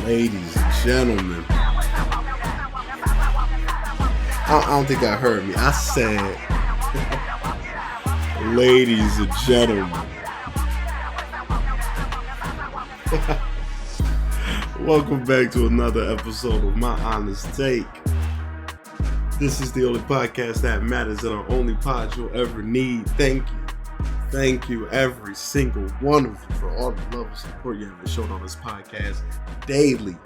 Ladies and gentlemen, I don't think I heard me. I said, ladies and gentlemen, welcome back to another episode of My Honest Take. This is the only podcast that matters and our only pod you'll ever need. Thank you, every single one of you, for all the love and support you have shown on this podcast daily.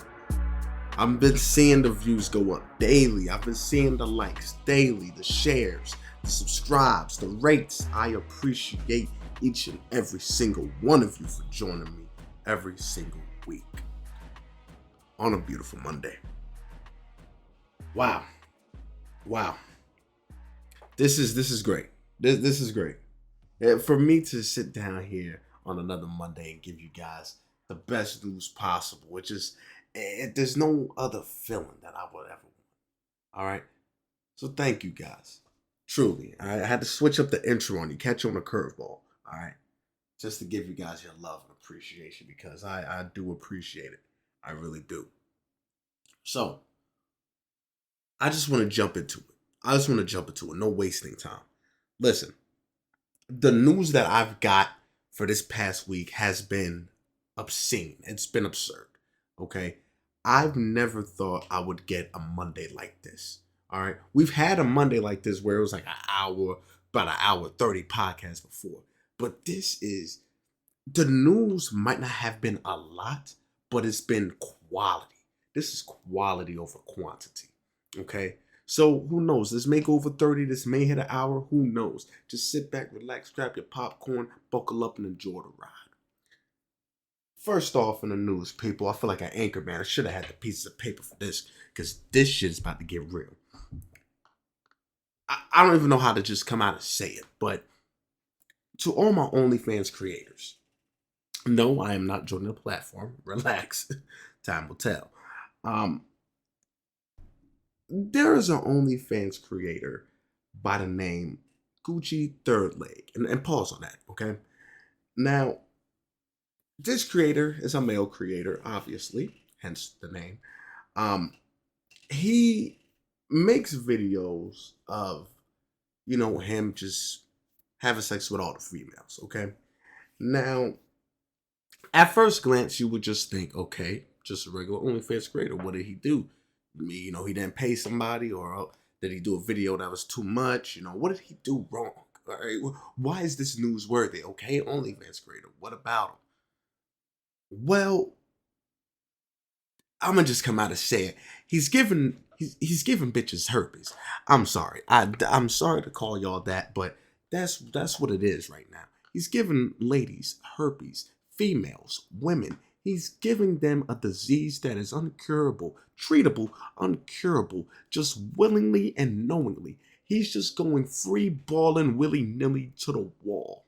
I've been seeing the views go up daily. I've been seeing the likes daily, the shares, the subscribes, the rates. I appreciate each and every single one of you for joining me every single week on a beautiful Monday. Wow. This is great. This is great. For me to sit down here on another Monday and give you guys the best news possible, which is, there's no other feeling that I would ever want. All right. So thank you guys. Truly. I had to switch up the intro on you, catch you on a curveball. All right. Just to give you guys your love and appreciation, because I do appreciate it. I really do. So I just want to jump into it. No wasting time. Listen, the news that I've got for this past week has been obscene. It's been absurd. Okay. I've never thought I would get a Monday like this. All right. We've had a Monday like this where it was like about an hour 30 podcast before. But the news might not have been a lot, but it's been quality. This is quality over quantity. Okay. So who knows? This may go over 30. This may hit an hour. Who knows? Just sit back, relax, grab your popcorn, buckle up, and enjoy the ride. First off in the news, people, I feel like an anchor man. I should have had the pieces of paper for this, because this shit is about to get real. I don't even know how to just come out and say it, but to all my OnlyFans creators, no, I am not joining the platform. Relax. Time will tell. There is an OnlyFans creator by the name Gucci Third Leg. And pause on that, okay? Now, this creator is a male creator, obviously, hence the name. He makes videos of, him just having sex with all the females, okay? Now, at first glance, you would just think, okay, just a regular OnlyFans creator. What did he do? He didn't pay somebody, or did he do a video that was too much? What did he do wrong? All right, why is this newsworthy? Okay, OnlyFans creator. What about him? Well, I'm gonna just come out and say it. He's giving bitches herpes. I'm sorry. I'm sorry to call y'all that, but that's what it is right now. He's giving ladies herpes, females, women. He's giving them a disease that is uncurable, treatable, uncurable, just willingly and knowingly. He's just going free balling willy-nilly to the wall.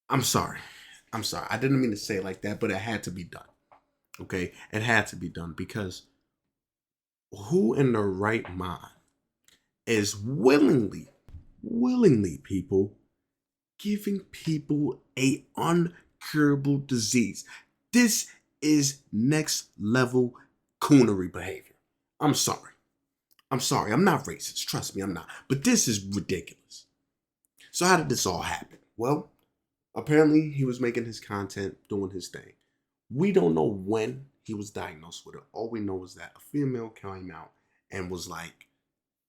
I'm sorry. I didn't mean to say it like that, but it had to be done. Okay? It had to be done, because who in their right mind is willingly, people, giving people a uncurable disease? This is next level coonery behavior. I'm sorry. I'm not racist. Trust me, I'm not. But this is ridiculous. So how did this all happen? Well, apparently he was making his content, doing his thing. We don't know when he was diagnosed with it. All we know is that a female came out and was like,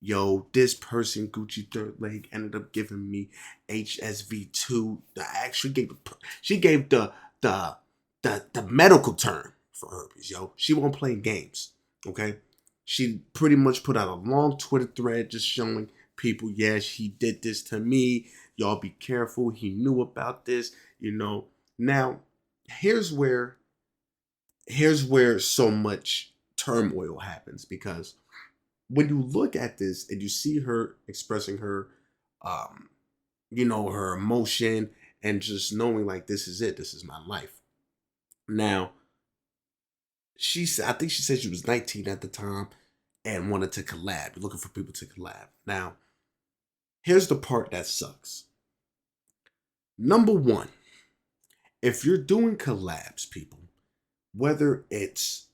yo, this person, Gucci Third Leg, ended up giving me HSV2. She gave the medical term for herpes, yo. She won't play games, okay? She pretty much put out a long Twitter thread just showing people, yes, he did this to me. Y'all be careful. He knew about this, Now, here's where so much turmoil happens, because when you look at this and you see her expressing her, her emotion and just knowing like, this is it, this is my life. Now, I think she said she was 19 at the time and wanted to collab, looking for people to collab. Now, here's the part that sucks. Number one, if you're doing collabs, people, whether it's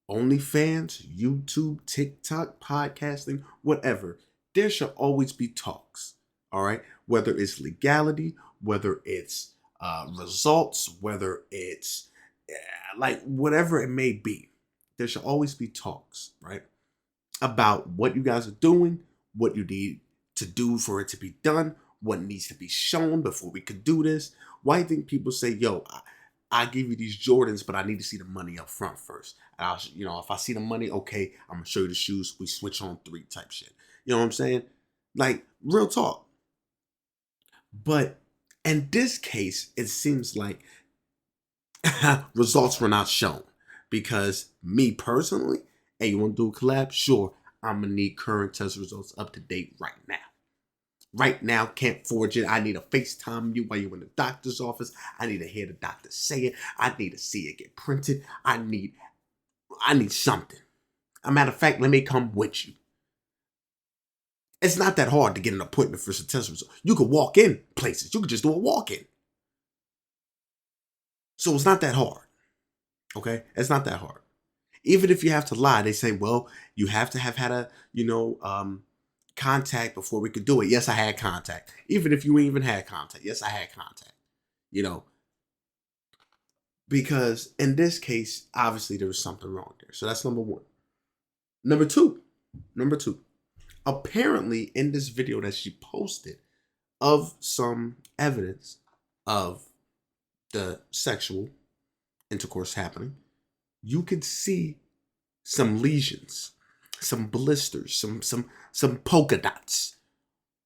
OnlyFans, YouTube, TikTok, podcasting, whatever, there should always be talks. All right, whether it's legality, whether it's results, whether it's like whatever it may be, there should always be talks, right? About what you guys are doing, what you need to do for it to be done, what needs to be shown before we could do this. Why do you think people say, yo, I give you these Jordans, but I need to see the money up front first. And if I see the money, okay, I'm gonna show you the shoes. We switch on 3 type shit. You know what I'm saying? Like, real talk. But in this case, it seems like results were not shown. Because me personally, hey, you want to do a collab? Sure. I'm going to need current test results up to date right now. Right now, can't forge it. I need to FaceTime you while you're in the doctor's office. I need to hear the doctor say it. I need to see it get printed. I need something. As a matter of fact, let me come with you. It's not that hard to get an appointment for some test results. You could walk in places. You could just do a walk-in. So it's not that hard. Okay? It's not that hard. Even if you have to lie, they say, well, you have to have had a, contact before we could do it. Yes, I had contact. Even if you even had contact. Yes, I had contact. Because in this case, obviously there was something wrong there. So that's number one. Number two. Apparently in this video that she posted of some evidence of the sexual intercourse happening, you could see some lesions, some blisters, some polka dots,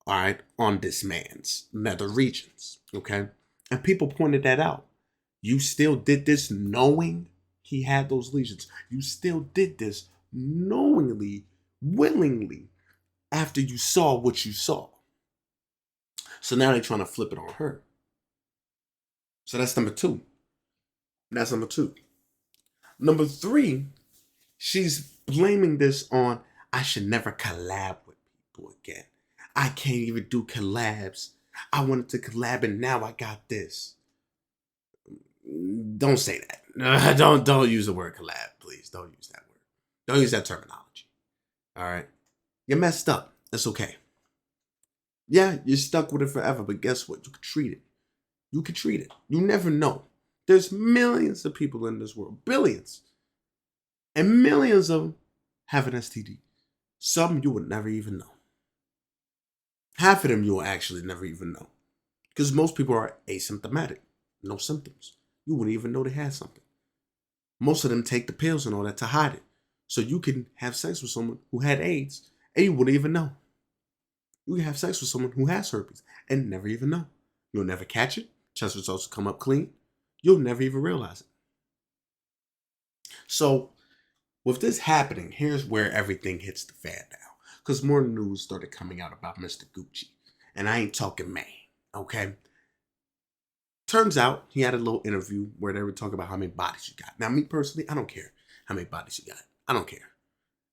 all right, on this man's nether regions, okay? And people pointed that out. You still did this knowing he had those lesions. You still did this knowingly, willingly, after you saw what you saw. So now they're trying to flip it on her. So that's number two. Number three, she's blaming this on, I should never collab with people again. I can't even do collabs. I wanted to collab and now I got this. Don't say that. Don't use the word collab, please. Don't use that word. Don't use that terminology. All right? You messed up. That's okay. Yeah, you're stuck with it forever, but guess what? You can treat it. You never know. There's millions of people in this world. Billions. And millions of them have an STD. Some you would never even know. Half of them you will actually never even know. Because most people are asymptomatic. No symptoms. You wouldn't even know they had something. Most of them take the pills and all that to hide it. So you can have sex with someone who had AIDS and you wouldn't even know. You can have sex with someone who has herpes and never even know. You'll never catch it. Test results will come up clean. You'll never even realize it. So with this happening, here's where everything hits the fan now. Because more news started coming out about Mr. Gucci. And I ain't talking May, okay? Turns out he had a little interview where they were talking about how many bodies you got. Now, me personally, I don't care how many bodies you got. I don't care.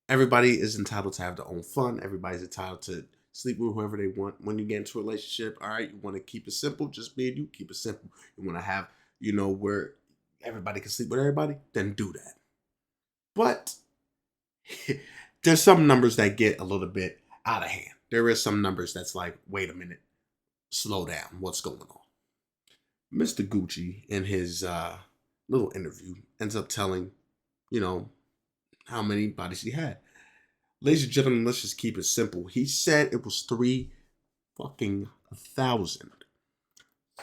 Everybody is entitled to have their own fun. Everybody's entitled to sleep with whoever they want. When you get into a relationship, all right, you want to keep it simple, just me and you, keep it simple. You want to have, where everybody can sleep with everybody, then do that. But there's some numbers that get a little bit out of hand. There is some numbers that's like, wait a minute, slow down, what's going on? Mr. Gucci, in his little interview, ends up telling, how many bodies he had. Ladies and gentlemen, let's just keep it simple. He said it was 3,000.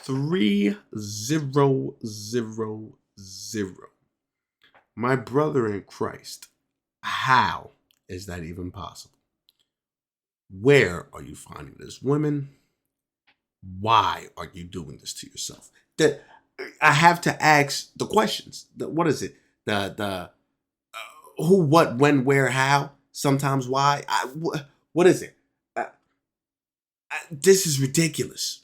3000. My brother in Christ, how is that even possible? Where are you finding this women? Why are you doing this to yourself? That I have to ask the questions. What is it? The who, what, when, where, how? Sometimes why? What is it? This is ridiculous.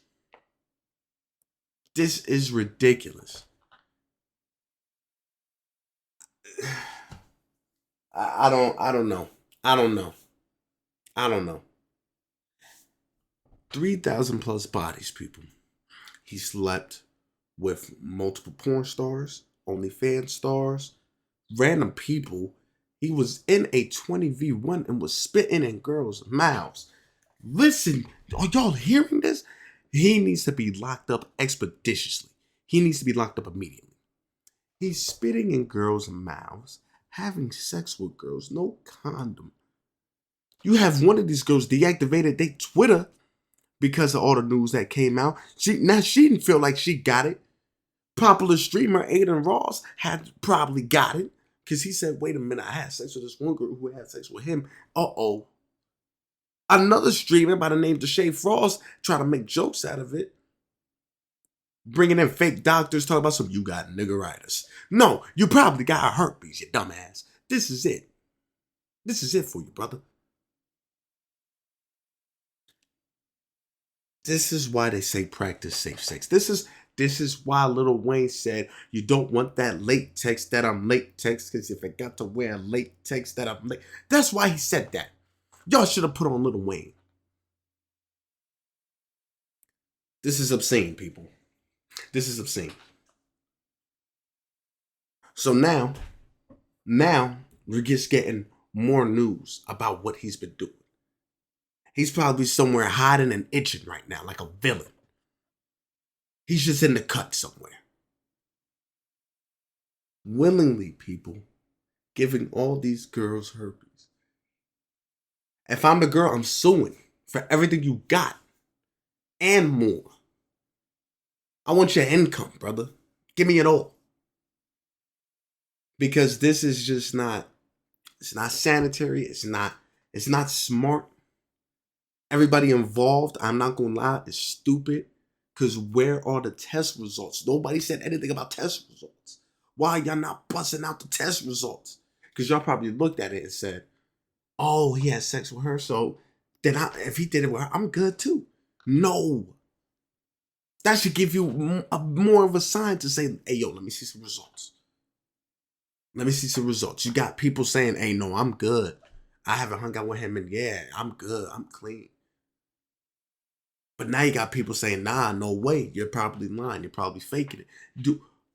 This is ridiculous. I don't know. 3,000 plus bodies, people. He slept with multiple porn stars, OnlyFans stars, random people. He was in a 20v1 and was spitting in girls' mouths. Listen, are y'all hearing this? He needs to be locked up expeditiously. He needs to be locked up immediately. He's spitting in girls' mouths, having sex with girls, no condom. You have one of these girls deactivated their Twitter because of all the news that came out. She didn't feel like she got it. Popular streamer Aiden Ross had probably got it because he said, wait a minute, I had sex with this one girl who had sex with him. Uh-oh. Another streamer by the name of Deshae Frost tried to make jokes out of it. Bringing in fake doctors, talking about some, you got niggeritis. No, you probably got herpes, you dumbass. This is it. This is it for you, brother. This is why they say practice safe sex. This is why Lil Wayne said you don't want that latex that I'm latex, because if I got to wear latex that I'm late. That's why he said that. Y'all should have put on Lil Wayne. This is obscene, people. This is obscene. So now we're just getting more news about what he's been doing. He's probably somewhere hiding and itching right now, like a villain. He's just in the cut somewhere. Willingly, people, giving all these girls herpes. If I'm the girl, I'm suing for everything you got and more. I want your income, brother. Give me it all. Because this is just not, it's not sanitary. It's not smart. Everybody involved, I'm not gonna lie, is stupid. Because where are the test results? Nobody said anything about test results. Why y'all not busting out the test results? Because y'all probably looked at it and said, oh, he had sex with her, so then if he did it with her, I'm good too. No. That should give you more of a sign to say, hey, yo, let me see some results. Let me see some results. You got people saying, hey, no, I'm good. I haven't hung out with him, and yeah, I'm good. I'm clean. But now you got people saying, nah, no way. You're probably lying. You're probably faking it.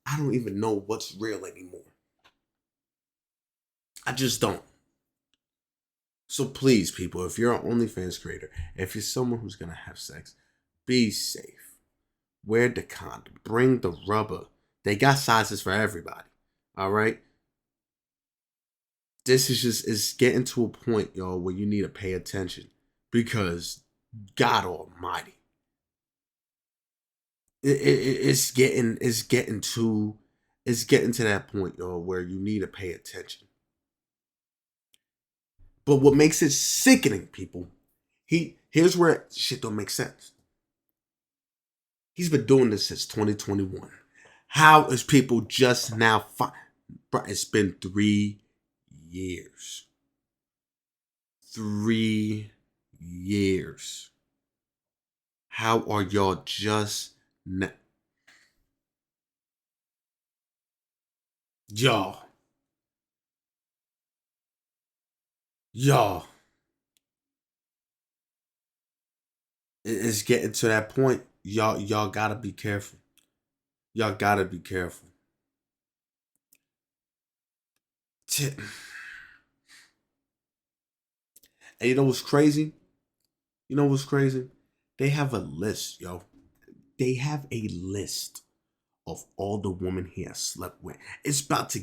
I don't even know what's real anymore. I just don't. So please, people, if you're an OnlyFans creator, if you're someone who's going to have sex, be safe. Wear the condom. Bring the rubber. They got sizes for everybody. All right? This is just, it's getting to a point, y'all, where you need to pay attention. Because God Almighty, it's getting to that point, y'all, where you need to pay attention. But what makes it sickening, people, here's where shit don't make sense. He's been doing this since 2021. How is people just now? Bro, it's been 3 years. 3 years. How are y'all just now? Y'all. It's getting to that point. Y'all gotta be careful. Y'all gotta be careful. And you know what's crazy? You know what's crazy? They have a list, yo. They have a list of all the women he has slept with. It's about to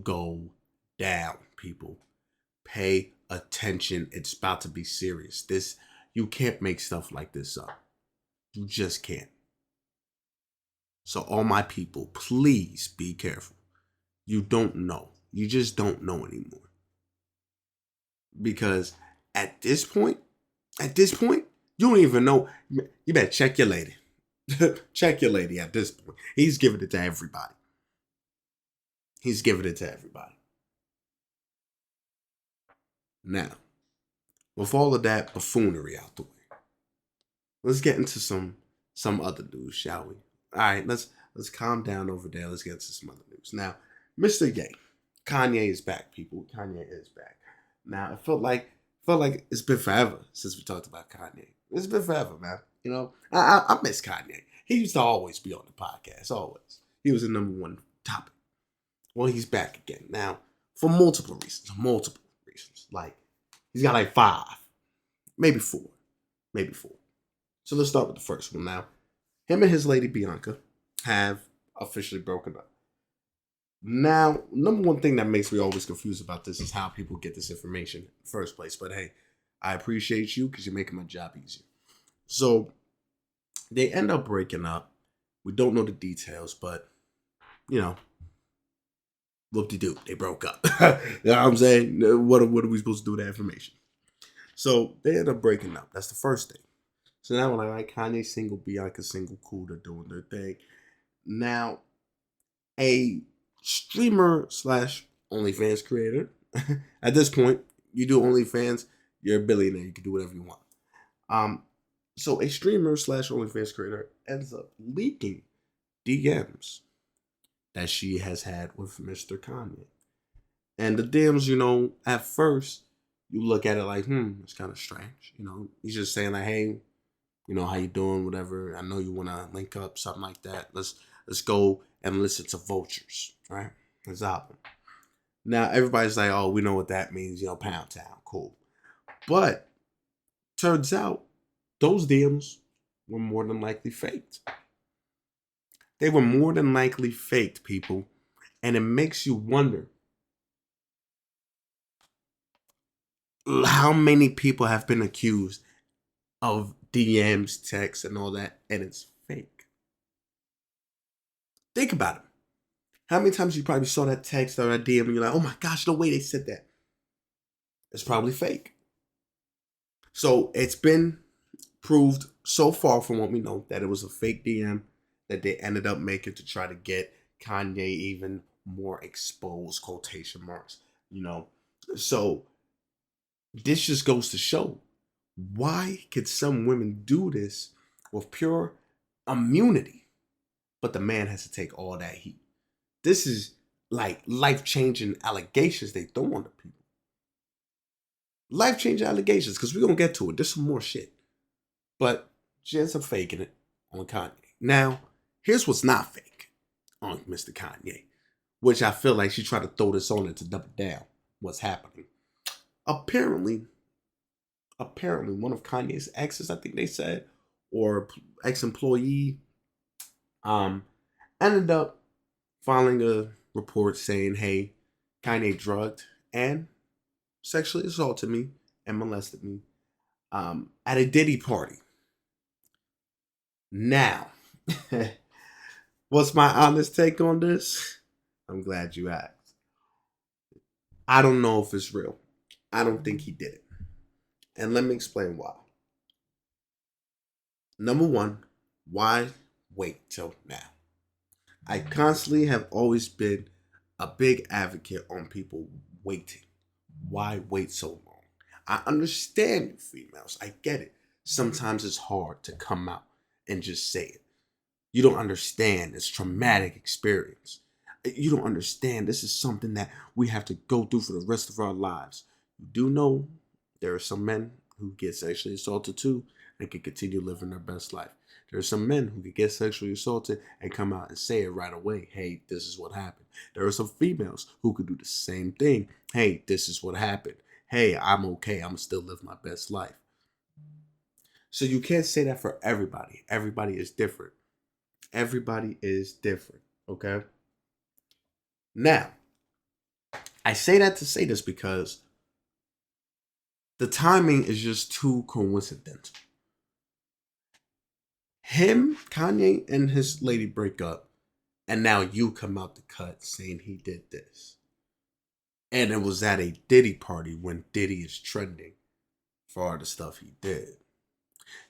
go down, people. Pay attention. It's about to be serious. You can't make stuff like this up. You just can't. So all my people, please be careful. You don't know. You just don't know anymore. Because at this point, you don't even know. You better check your lady. Check your lady at this point. He's giving it to everybody. Now, with all of that buffoonery out the way, let's get into some other news, shall we? All right, let's calm down over there. Let's get into some other news. Now, Mr. Ye, Kanye is back, people. Kanye is back. Now, it felt like it's been forever since we talked about Kanye. It's been forever, man. I miss Kanye. He used to always be on the podcast, always. He was the number one topic. Well, he's back again now for multiple reasons. Multiple reasons. Like he's got like 5, maybe 4, maybe 4. So let's start with the first one. Now, him and his lady Bianca have officially broken up. Now, number one thing that makes me always confused about this is how people get this information in the first place. But hey, I appreciate you because you're making my job easier. So they end up breaking up. We don't know the details, but you know, whoop-de-doo, they broke up. You know what I'm saying? What are we supposed to do with that information? So they end up breaking up. That's the first thing. So now when I like Kanye single, Bianca single, cool, they're doing their thing. Now, a streamer slash OnlyFans creator. At this point, you do OnlyFans, you're a billionaire. You can do whatever you want. So a streamer slash OnlyFans creator ends up leaking DMs that she has had with Mr. Kanye. And the DMs, you know, at first, you look at it like, it's kind of strange. You know, he's just saying like, hey, you know, how you doing, whatever. I know you want to link up, something like that. Let's go and listen to Vultures, right? His album. Now, everybody's like, oh, we know what that means, you know, Pound Town, cool. But turns out those DMs were more than likely faked. They were more than likely faked, people. And it makes you wonder how many people have been accused of DMs, texts, and all that, and it's fake. Think about it. How many times you probably saw that text or that DM and you're like, oh my gosh, no way they said that. It's probably fake. So it's been proved so far from what we know that it was a fake DM that they ended up making to try to get Kanye even more exposed, quotation marks, you know. So this just goes to show, why could some women do this with pure immunity, but the man has to take all that heat? This is like life-changing allegations they throw on the people. Life-changing allegations, because we're going to get to it. There's some more shit. But she ends up faking it on Kanye. Now, here's what's not fake on Mr. Kanye, which I feel like she tried to throw this on it to double down what's happening. Apparently, one of Kanye's exes, I think they said, or ex-employee, ended up filing a report saying, hey, Kanye drugged and sexually assaulted me and molested me at a Diddy party. Now, what's my honest take on this? I'm glad you asked. I don't know if it's real. I don't think he did it. And let me explain why. Number one, why wait till now? I constantly have always been a big advocate on people waiting. Why wait so long? I understand you females. I get it. Sometimes it's hard to come out and just say it. You don't understand. It's traumatic experience. You don't understand. This is something that we have to go through for the rest of our lives. You do know there are some men who get sexually assaulted too and can continue living their best life. There are some men who can get sexually assaulted and come out and say it right away. Hey, this is what happened. There are some females who could do the same thing. Hey, this is what happened. Hey, I'm okay. I'm still living my best life. So you can't say that for everybody. Everybody is different. Everybody is different. Okay? Now, I say that to say this because the timing is just too coincidental. Kanye and his lady break up, and now you come out the cut saying he did this. And it was at a Diddy party when Diddy is trending for all the stuff he did.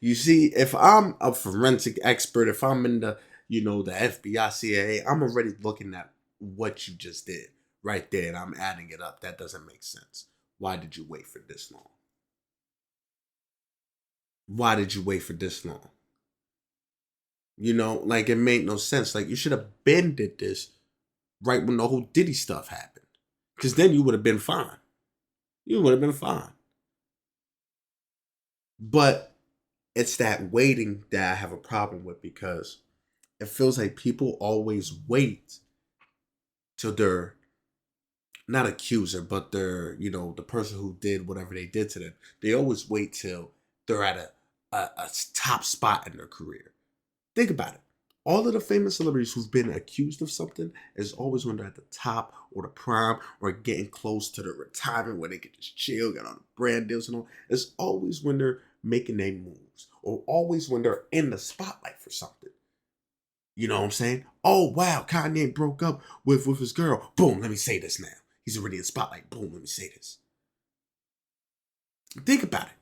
You see, if I'm a forensic expert, if I'm in the FBI, CIA, I'm already looking at what you just did right there, and I'm adding it up. That doesn't make sense. Why did you wait for this long? Why did you wait for this long? Like it made no sense. Like you should have been did this right when the whole Diddy stuff happened. Because then you would have been fine. You would have been fine. But it's that waiting that I have a problem with because it feels like people always wait till their, not accuser, but their, the person who did whatever they did to them. They always wait till they're at a top spot in their career. Think about it. All of the famous celebrities who've been accused of something is always when they're at the top or the prime or getting close to the retirement where they can just chill, get on the brand deals and all. It's always when they're making their moves or always when they're in the spotlight for something. You know what I'm saying? Oh, wow, Kanye broke up with his girl. Boom, let me say this now. He's already in the spotlight. Boom, let me say this. Think about it.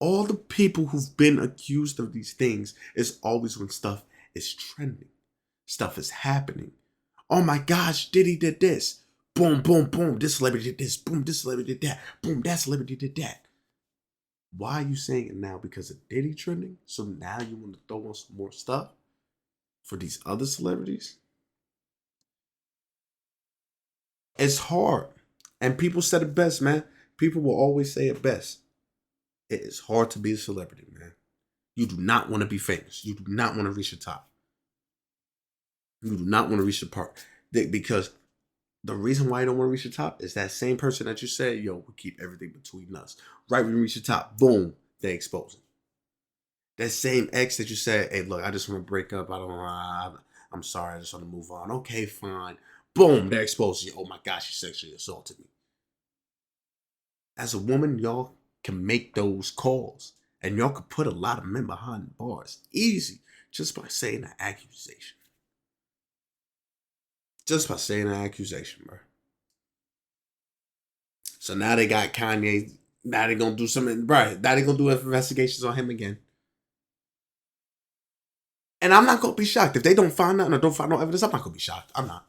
All the people who've been accused of these things is always when stuff is trending. Stuff is happening. Oh my gosh, Diddy did this. Boom, boom, boom. This celebrity did this. Boom, this celebrity did that. Boom, that celebrity did that. Why are you saying it now? Because of Diddy trending? So now you want to throw on some more stuff for these other celebrities? It's hard. And people said it best, man. People will always say it best. It is hard to be a celebrity, man. You do not want to be famous. You do not want to reach the top. You do not want to reach the part. Because the reason why you don't want to reach the top is that same person that you said, yo, we keep everything between us. Right when you reach the top, boom, they expose it. That same ex that you said, hey, look, I just want to break up. I'm sorry. I just want to move on. Okay, fine. Boom, they expose you. Oh my gosh, you sexually assaulted me. As a woman, y'all can make those calls. And y'all could put a lot of men behind bars. Easy. Just by saying an accusation. Just by saying an accusation, bro. So now they got Kanye. Now they gonna do something, right? Now they gonna do investigations on him again. And I'm not gonna be shocked if they don't find nothing or don't find no evidence. I'm not gonna be shocked. I'm not.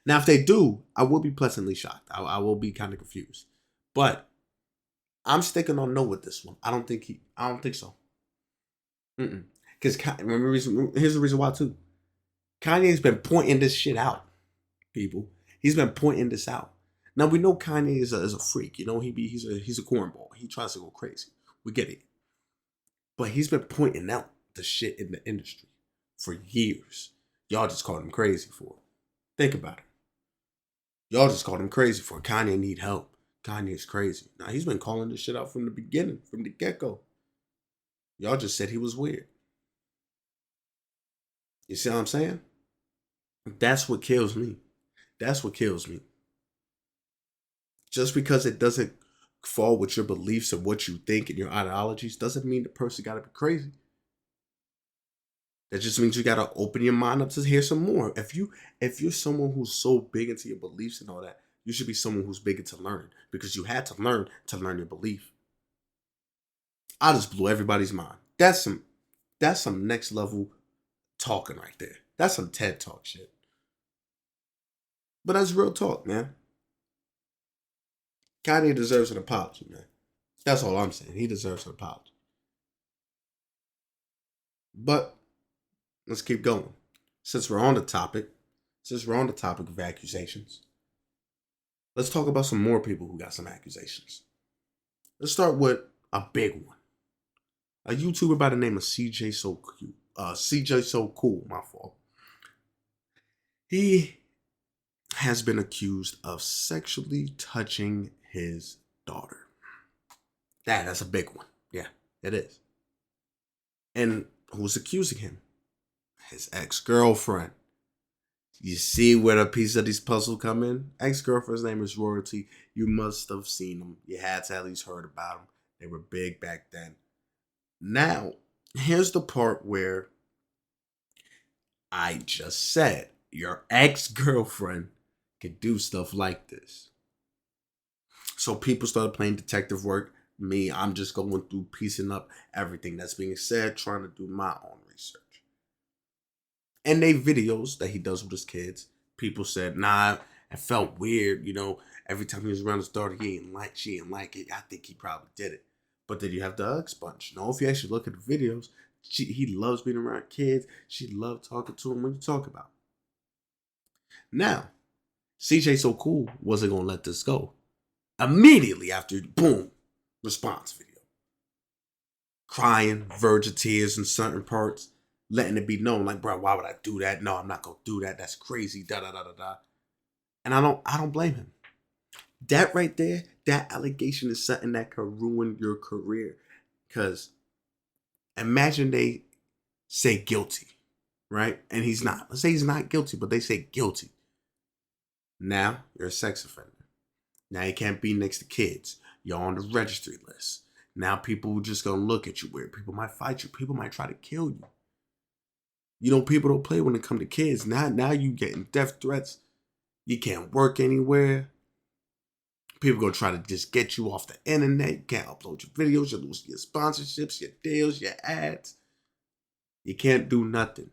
Now, if they do, I will be pleasantly shocked. I will be kind of confused. But I'm sticking on no with this one. I don't think so. Because here's the reason why too. Kanye's been pointing this shit out, people. He's been pointing this out. Now we know Kanye is a freak. You know he's a cornball. He tries to go crazy. We get it. But he's been pointing out the shit in the industry for years. Y'all just called him crazy for it. Think about it. Y'all just called him crazy for it. Kanye need help. Kanye's crazy. Now he's been calling this shit out from the beginning, from the get-go. Y'all just said he was weird. You see what I'm saying? That's what kills me. That's what kills me. Just because it doesn't fall with your beliefs and what you think and your ideologies doesn't mean the person got to be crazy. That just means you got to open your mind up to hear some more. If you're someone who's so big into your beliefs and all that, you should be someone who's big into learning because you had to learn your belief. I just blew everybody's mind. That's some next level talking right there. That's some TED Talk shit. But that's real talk, man. Kanye deserves an apology, man. That's all I'm saying. He deserves an apology. But let's keep going. Since we're on the topic of accusations, let's talk about some more people who got some accusations. Let's start with a big one. A YouTuber by the name of CJ So Cool, my fault. He has been accused of sexually touching his daughter. That's a big one. Yeah, it is. And who's accusing him? His ex-girlfriend. You see where the piece of this puzzle come in? Ex-girlfriend's name is Royalty. You must have seen them. You had to at least heard about them. They were big back then. Now, here's the part where I just said your ex-girlfriend could do stuff like this. So people started playing detective work. Me, I'm just going through piecing up everything that's being said, trying to do my own research. And they videos that he does with his kids, people said, nah, it felt weird, every time he was around his daughter, she didn't like it. I think he probably did it. But then you have the Uggs bunch. No, if you actually look at the videos, he loves being around kids. She loved talking to him. What you talk about? Now, CJ So Cool wasn't going to let this go. Immediately after, boom, response video. Crying, verge of tears in certain parts. letting it be known, like, bro, why would I do that? No, I'm not gonna do that. That's crazy. Da da da da da. And I don't blame him. That right there, that allegation is something that could ruin your career. Cause imagine they say guilty, right? And he's not. Let's say he's not guilty, but they say guilty. Now you're a sex offender. Now you can't be next to kids. You're on the registry list. Now people just gonna look at you weird. People might fight you. People might try to kill you. You know, people don't play when it come to kids. Now you getting death threats. You can't work anywhere. People gonna try to just get you off the internet. You can't upload your videos. You lose your sponsorships, your deals, your ads. You can't do nothing.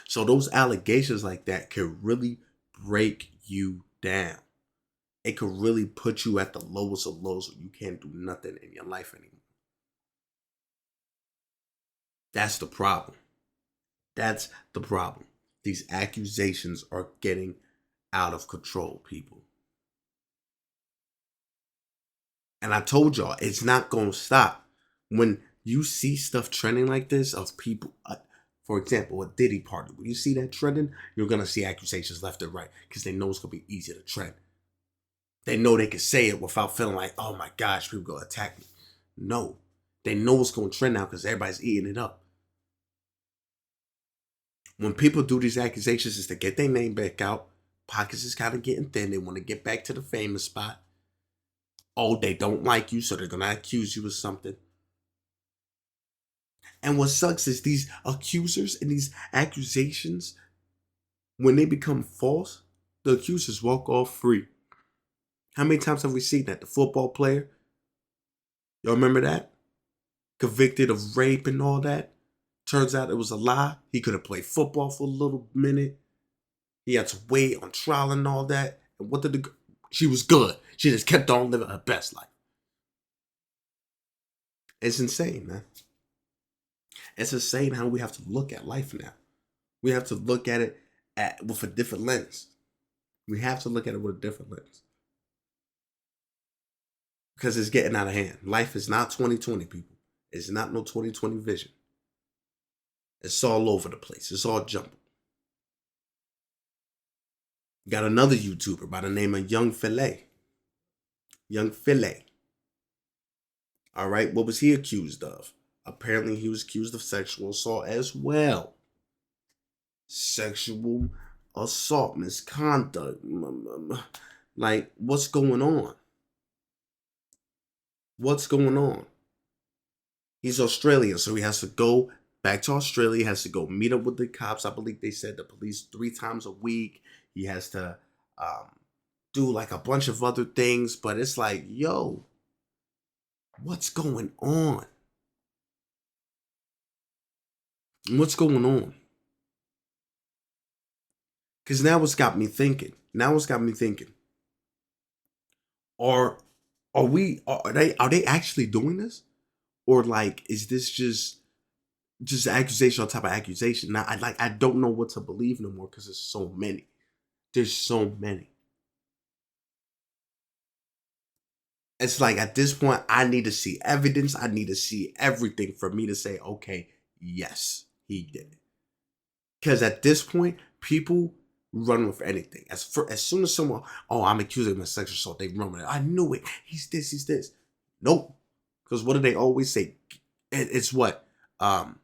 So those allegations like that can really break you down. It could really put you at the lowest of lows where you can't do nothing in your life anymore. That's the problem. That's the problem. These accusations are getting out of control, people. And I told y'all, it's not going to stop. When you see stuff trending like this of people, for example, a Diddy party, when you see that trending, you're going to see accusations left and right because they know it's going to be easy to trend. They know they can say it without feeling like, oh my gosh, people going to attack me. No, they know it's going to trend now because everybody's eating it up. When people do these accusations, it's to get their name back out. Pockets is kind of getting thin. They want to get back to the famous spot. Oh, they don't like you, so they're going to accuse you of something. And what sucks is these accusers and these accusations, when they become false, the accusers walk off free. How many times have we seen that? The football player, y'all remember that? Convicted of rape and all that. Turns out it was a lie. He could have played football for a little minute. He had to wait on trial and all that. And what did she was good. She just kept on living her best life. It's insane, man. It's insane how we have to look at life now. We have to look at it with a different lens. We have to look at it with a different lens. Because it's getting out of hand. Life is not 2020, people. It's not no 2020 vision. It's all over the place. It's all jumbled. Got another YouTuber by the name of Young Filet. Young Filet. All right, what was he accused of? Apparently, he was accused of sexual assault as well. Sexual assault, misconduct. Like, what's going on? What's going on? He's Australian, so he has to go back to Australia. He has to go meet up with the cops. I believe they said the police 3 times a week. He has to do like a bunch of other things. But it's like, yo, what's going on? What's going on? Because now it's got me thinking. Are they actually doing this? Or like, is this just accusation on top of accusation? Now I don't know what to believe no more because there's so many. There's so many. It's like at this point, I need to see evidence. I need to see everything for me to say, okay, yes, he did it. Because at this point, people run with anything. As soon as someone, oh, I'm accusing him of sexual assault, they run with it. I knew it. He's this. Nope. Because what do they always say? It's what? You're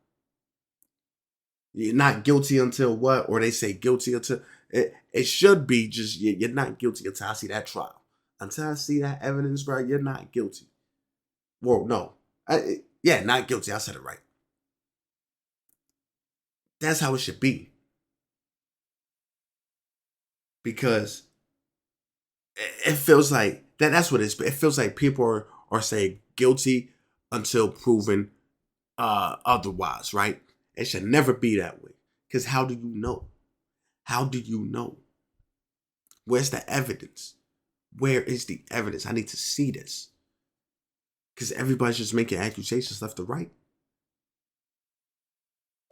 not guilty until what? Or they say guilty until it should be just you're not guilty until I see that trial. Until I see that evidence, bro, you're not guilty. Well, no. Not guilty. I said it right. That's how it should be. Because it feels like that's what it is. It feels like people are saying guilty until proven otherwise, right? It should never be that way. Because how do you know? How do you know? Where's the evidence? Where is the evidence? I need to see this. Because everybody's just making accusations left to right.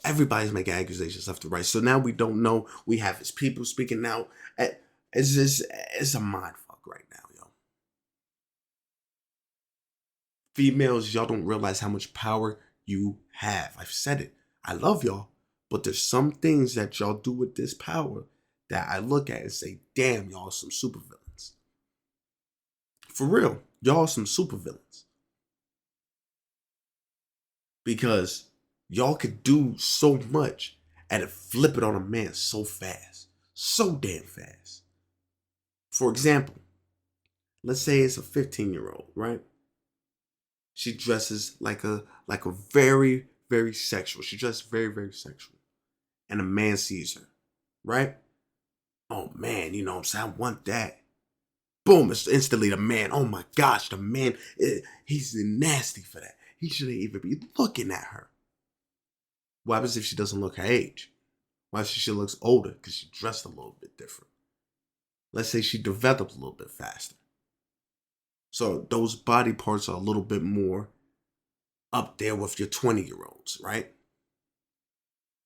Everybody's making accusations left to right. So now we don't know. We have his people speaking now. It's a mind fuck right now, yo. Females, y'all don't realize how much power you have. I've said it. I love y'all, but there's some things that y'all do with this power that I look at and say, damn, y'all are some supervillains. For real, y'all are some supervillains. Because y'all could do so much and flip it on a man so fast. So damn fast. For example, let's say it's a 15-year-old, right? She dresses like a very, very sexual. She dresses very, very sexual. And a man sees her, right? Oh man, you know what I'm saying? I want that. Boom, it's instantly the man. Oh my gosh, the man, he's nasty for that. He shouldn't even be looking at her. What happens if she doesn't look her age? What if she looks older because she dressed a little bit different? Let's say she developed a little bit faster. So those body parts are a little bit more up there with your 20-year-olds, right?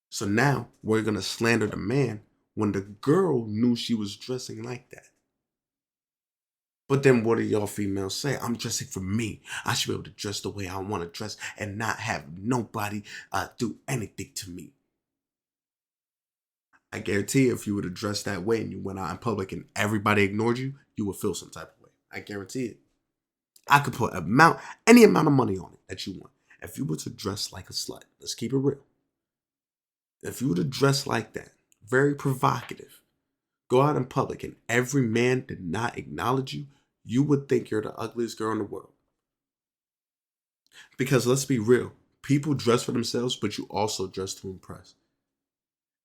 So now we're going to slander the man when the girl knew she was dressing like that. But then what do y'all females say? I'm dressing for me. I should be able to dress the way I want to dress and not have nobody do anything to me. I guarantee if you were to dress that way and you went out in public and everybody ignored you, you would feel some type of way. I guarantee it. I could put any amount of money on it that you want. If you were to dress like a slut, let's keep it real. If you were to dress like that, very provocative, go out in public and every man did not acknowledge you, you would think you're the ugliest girl in the world. Because let's be real, people dress for themselves, but you also dress to impress.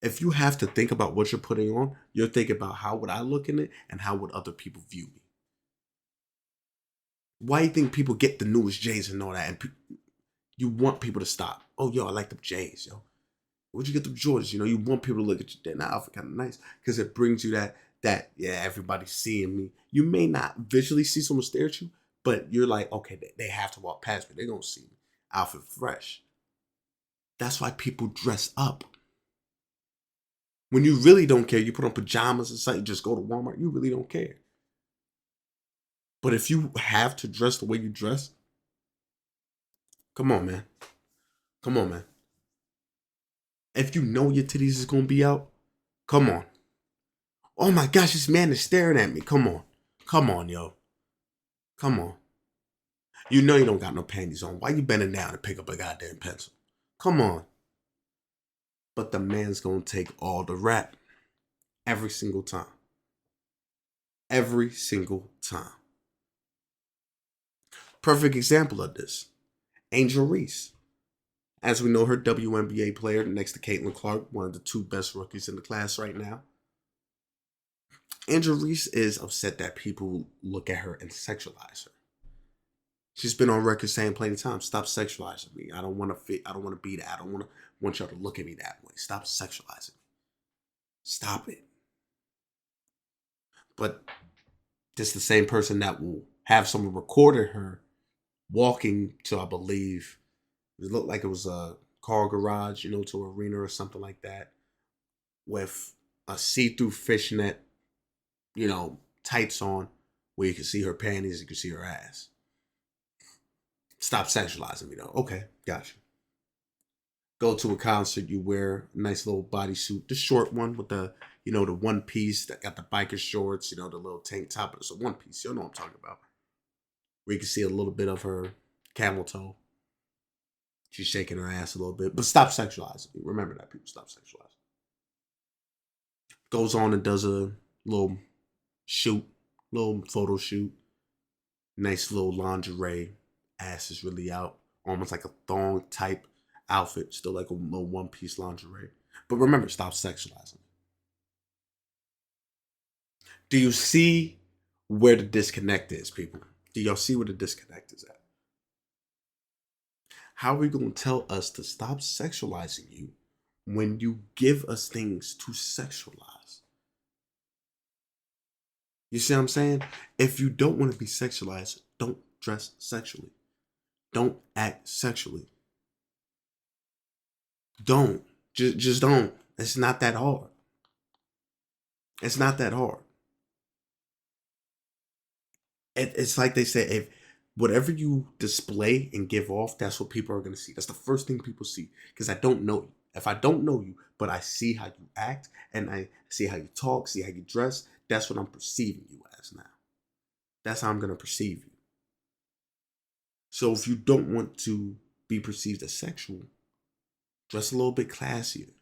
If you have to think about what you're putting on, you're thinking about how would I look in it and how would other people view me. Why do you think people get the newest J's and all that? And you want people to stop. Oh, yo, I like them J's, yo. Where'd you get them Jordans? You know, you want people to look at you. That outfit kind of nice because it brings you that yeah, everybody's seeing me. You may not visually see someone stare at you, but you're like, okay, they have to walk past me. They're gonna see me. Outfit fresh. That's why people dress up. When you really don't care, you put on pajamas or something, just go to Walmart, you really don't care. But if you have to dress the way you dress, come on, man. Come on, man. If you know your titties is gonna be out, come on. Oh my gosh, this man is staring at me. Come on. Come on, yo. Come on. You know you don't got no panties on. Why you bending down to pick up a goddamn pencil? Come on. But the man's gonna take all the rap. Every single time. Every single time. Perfect example of this. Angel Reese. As we know, her WNBA player next to Caitlin Clark, one of the two best rookies in the class right now. Angel Reese is upset that people look at her and sexualize her. She's been on record saying plenty of times, "Stop sexualizing me. I don't want to fit. I don't want to be that. I don't want y'all to look at me that way. Stop sexualizing me. Stop it." But this is the same person that will have someone recording her walking to, I believe, it looked like it was a car garage, you know, to an arena or something like that, with a see-through fishnet, you know, tights on, where you can see her panties, you can see her ass. Stop sexualizing me, though. Okay, gotcha. Go to a concert, you wear a nice little bodysuit, the short one with the, you know, the one piece that got the biker shorts, you know, the little tank top, but it's a one piece. You know what I'm talking about. Where you can see a little bit of her camel toe. She's shaking her ass a little bit, but stop sexualizing me. Remember that, people. Stop sexualizing. Goes on and does a little shoot, little photo shoot. Nice little lingerie. Ass is really out. Almost like a thong type outfit. Still like a little one piece lingerie. But remember, stop sexualizing. Do you see where the disconnect is, people? Do y'all see where the disconnect is at? How are we going to tell us to stop sexualizing you when you give us things to sexualize? You see what I'm saying? If you don't want to be sexualized, don't dress sexually. Don't act sexually. Don't. Just don't. It's not that hard. It's not that hard. It's like they say, if whatever you display and give off, that's what people are going to see. That's the first thing people see. Because I don't know you. If I don't know you, but I see how you act and I see how you talk, see how you dress, that's what I'm perceiving you as now. That's how I'm going to perceive you. So if you don't want to be perceived as sexual, dress a little bit classier.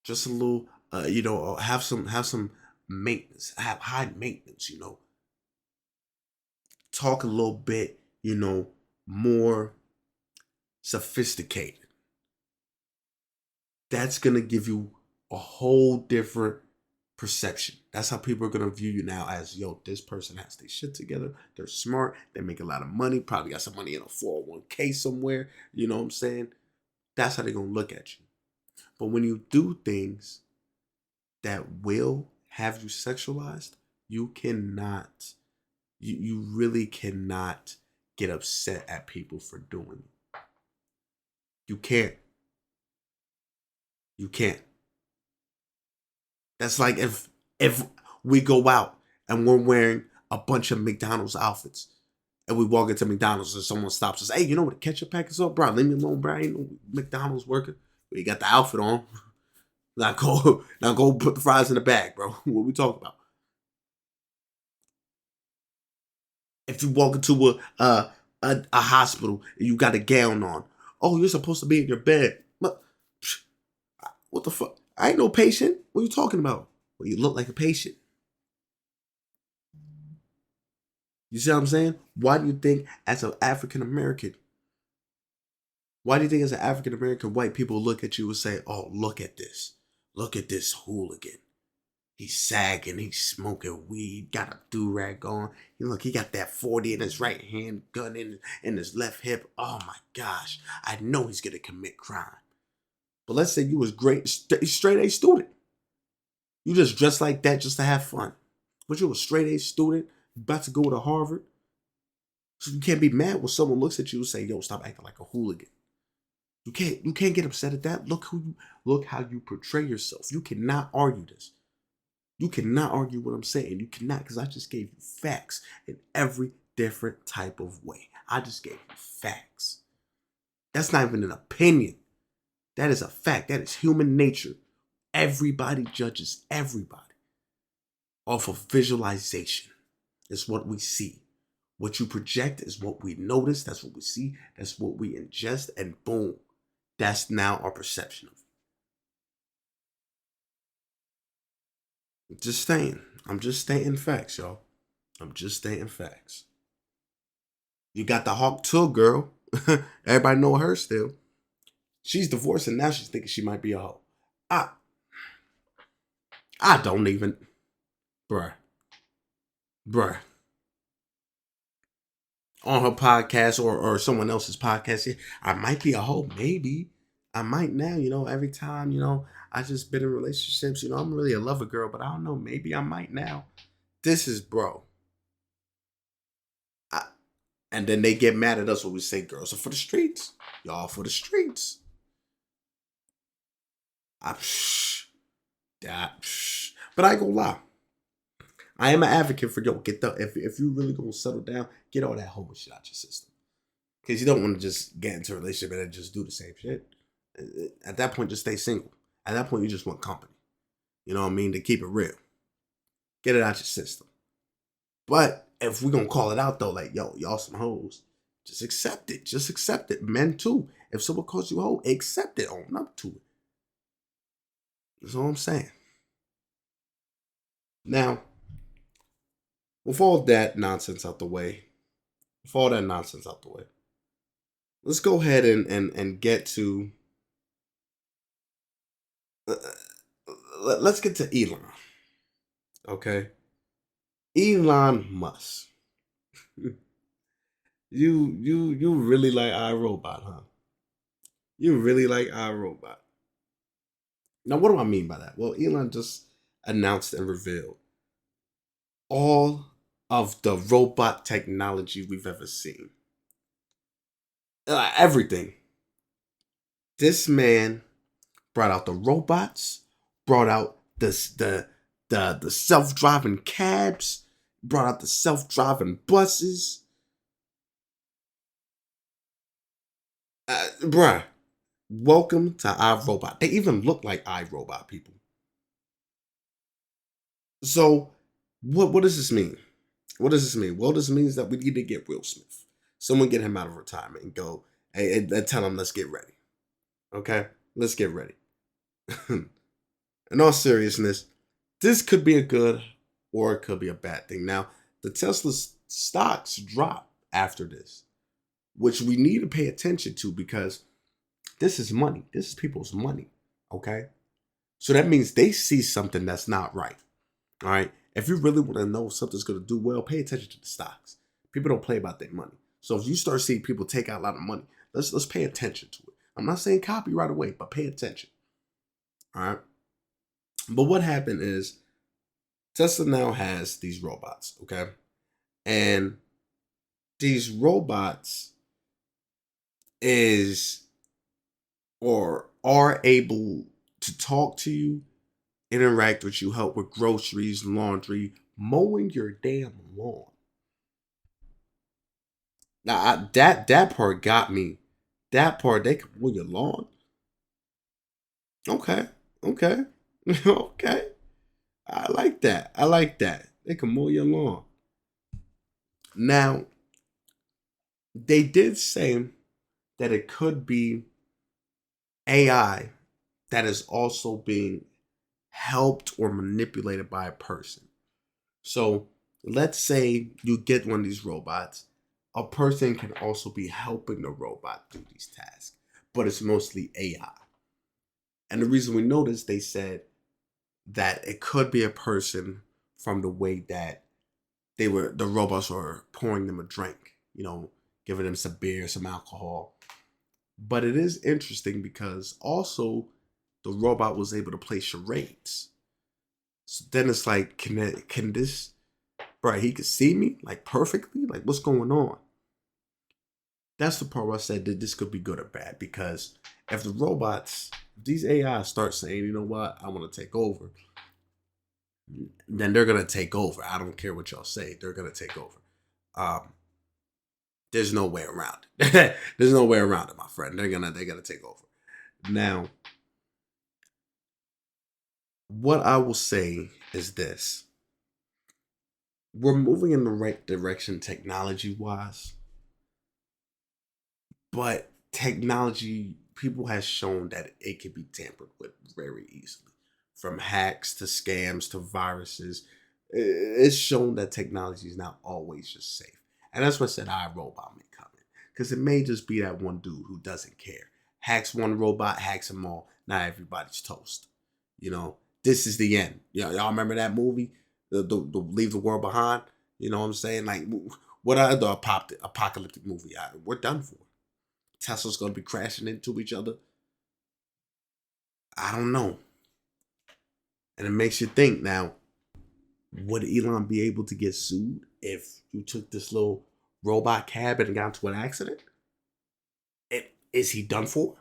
Just a little, have some maintenance, have high maintenance, talk a little bit, more sophisticated. That's going to give you a whole different perception. That's how people are going to view you now as, yo, this person has their shit together. They're smart. They make a lot of money. Probably got some money in a 401k somewhere. You know what I'm saying? That's how they're going to look at you. But when you do things that will have you sexualized, you cannot, you really cannot get upset at people for doing it. You can't. You can't. That's like if we go out and we're wearing a bunch of McDonald's outfits and we walk into McDonald's and someone stops us, hey, you know what the ketchup pack is up, bro? Leave me alone, bro. I ain't no McDonald's worker. But you got the outfit on. Now go put the fries in the bag, bro. What we talking about? If you walk into a hospital and you got a gown on, oh, you're supposed to be in your bed. What the fuck? I ain't no patient. What are you talking about? Well, you look like a patient. You see what I'm saying? Why do you think as an African American, white people look at you and say, oh, look at this. Look at this hooligan. He's sagging, he's smoking weed, got a do-rag on. Look, he got that 40 in his right hand, gun in his left hip. Oh my gosh, I know he's gonna commit crime. But let's say you was straight A student. You just dressed like that just to have fun. But you a straight A student, about to go to Harvard. So you can't be mad when someone looks at you and say, yo, stop acting like a hooligan. You can't get upset at that. Look how you portray yourself. You cannot argue this. You cannot argue what I'm saying. You cannot, because I just gave you facts in every different type of way. I just gave you facts. That's not even an opinion. That is a fact. That is human nature. Everybody judges everybody off of visualization. It's what we see. What you project is what we notice. That's what we see. That's what we ingest. And boom, that's now our perception of it. Just saying. I'm just stating facts, y'all. I'm just stating facts. You got the Hawk Tull girl. Everybody know her still. She's divorced and now she's thinking she might be a hoe. I don't even. Bruh. On her podcast or someone else's podcast, yeah, I might be a hoe. Maybe. I might now, every time, I just been in relationships, I'm really a lover girl, but I don't know. Maybe I might now. This is bro. And then they get mad at us when we say girls are for the streets. Y'all for the streets. But I ain't gonna lie. I am an advocate for if you really gonna settle down, get all that homo shit out your system. Because you don't want to just get into a relationship and just do the same shit. At that point, just stay single. At that point, you just want company. You know what I mean? To keep it real. Get it out your system. But if we're going to call it out, though, like, yo, y'all some hoes, just accept it. Just accept it. Men, too. If someone calls you a hoe, accept it. Own up to it. That's all I'm saying. Now, with all that nonsense out the way, let's go ahead and get to... let's get to Elon. Okay? Elon Musk. You really like iRobot, huh? You really like iRobot. Now, what do I mean by that? Well, Elon just announced and revealed all of the robot technology we've ever seen. Everything. This man brought out the robots, brought out the self-driving cabs, brought out the self-driving buses. Bruh, Welcome to iRobot. They even look like iRobot people. So, what does this mean? What does this mean? Well, this means that we need to get Will Smith. Someone get him out of retirement and go and tell him, let's get ready. Okay? Let's get ready. In all seriousness, this could be a good or it could be a bad thing. Now, the Tesla stocks drop after this, which we need to pay attention to because this is money. This is people's money. Okay? So that means they see something that's not right. All right. If you really want to know if something's going to do well, pay attention to the stocks. People don't play about their money. So if you start seeing people take out a lot of money, let's pay attention to it. I'm not saying copy right away, but pay attention. All right. But what happened is Tesla now has these robots. Okay. And these robots are able to talk to you, interact with you, help with groceries, laundry, mowing your damn lawn. Now that part got me. That part they can mow your lawn. Okay, okay, okay. I like that. I like that. They can mow your lawn. Now they did say that it could be AI that is also being helped or manipulated by a person. So let's say you get one of these robots. A person can also be helping the robot do these tasks, but it's mostly AI. And the reason we know this, they said that it could be a person from the way that the robots were pouring them a drink, giving them some beer, some alcohol. But it is interesting because also the robot was able to play charades. So then it's like, can this, bro, he could see me like perfectly? Like, what's going on? That's the part where I said that this could be good or bad because if these AI start saying, you know what, I want to take over, then they're gonna take over. I don't care what y'all say, they're gonna take over. Um, there's no way around it. There's no way around it, my friend. They're gonna take over. Now, what I will say is this: we're moving in the right direction technology wise, but technology people has shown that it can be tampered with very easily, from hacks to scams to viruses. It's shown that technology is not always just safe, and that's what I said iRobot may come in because it may just be that one dude who doesn't care, hacks one robot, hacks them all. Now everybody's toast. This is the end. Y'all remember that movie, the Leave the World Behind. You know what I'm saying? Like, what other apocalyptic movie? We're done for. Tesla's gonna be crashing into each other. I don't know. And it makes you think now, would Elon be able to get sued if you took this little robot cab and got into an accident? Is he done for?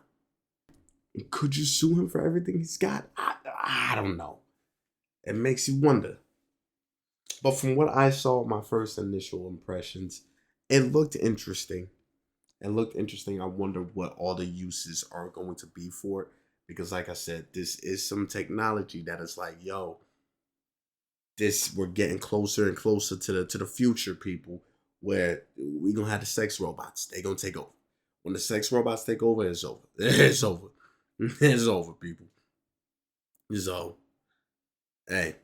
Could you sue him for everything he's got? I don't know. It makes you wonder. But from what I saw, my first initial impressions, it looked interesting. It looked interesting. I wonder what all the uses are going to be for it. Because like I said, this is some technology that is like, yo, we're getting closer and closer to the future, people, where we gonna have the sex robots. They gonna take over. When the sex robots take over, it's over. It's over. It's over, people. So, hey,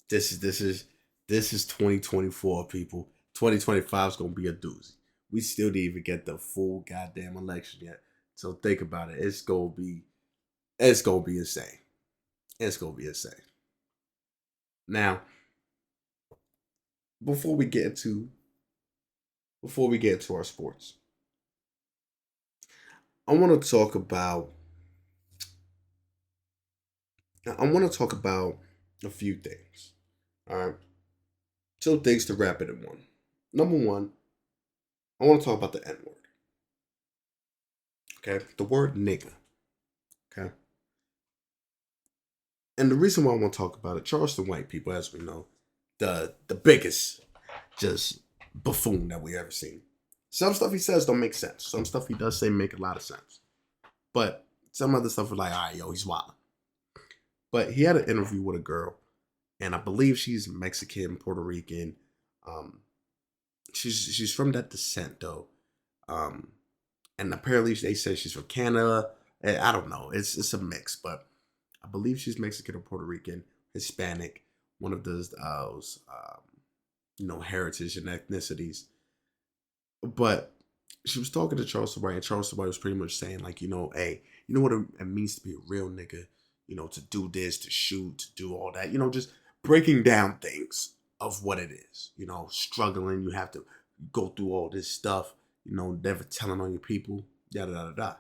this is 2024, people. 2025 is gonna be a doozy. We still didn't even get the full goddamn election yet. So think about it. It's gonna be insane. It's gonna be insane. Now, before we get into our sports, I want to talk about a few things. All right, two things to wrap it in one. Number one, I want to talk about the N word. Okay, the word nigga. Okay, and the reason why I want to talk about it, Charleston white people, as we know, the biggest just buffoon that we ever seen. Some stuff he says don't make sense. Some stuff he does say make a lot of sense. But Some other stuff was like, all right, yo, he's wild. But he had an interview with a girl, and I believe she's Mexican, Puerto Rican. Um, she's from that descent though. Um, and apparently they said she's from Canada. And I don't know. It's a mix, but I believe she's Mexican or Puerto Rican, Hispanic, one of those heritage and ethnicities. But she was talking to Charles Sabari, and Charles Sabari was pretty much saying, like, hey, you know what it means to be a real nigga, to do this, to shoot, to do all that, just breaking down things of what it is, struggling, you have to go through all this stuff, never telling on your people, yada, yada, yada.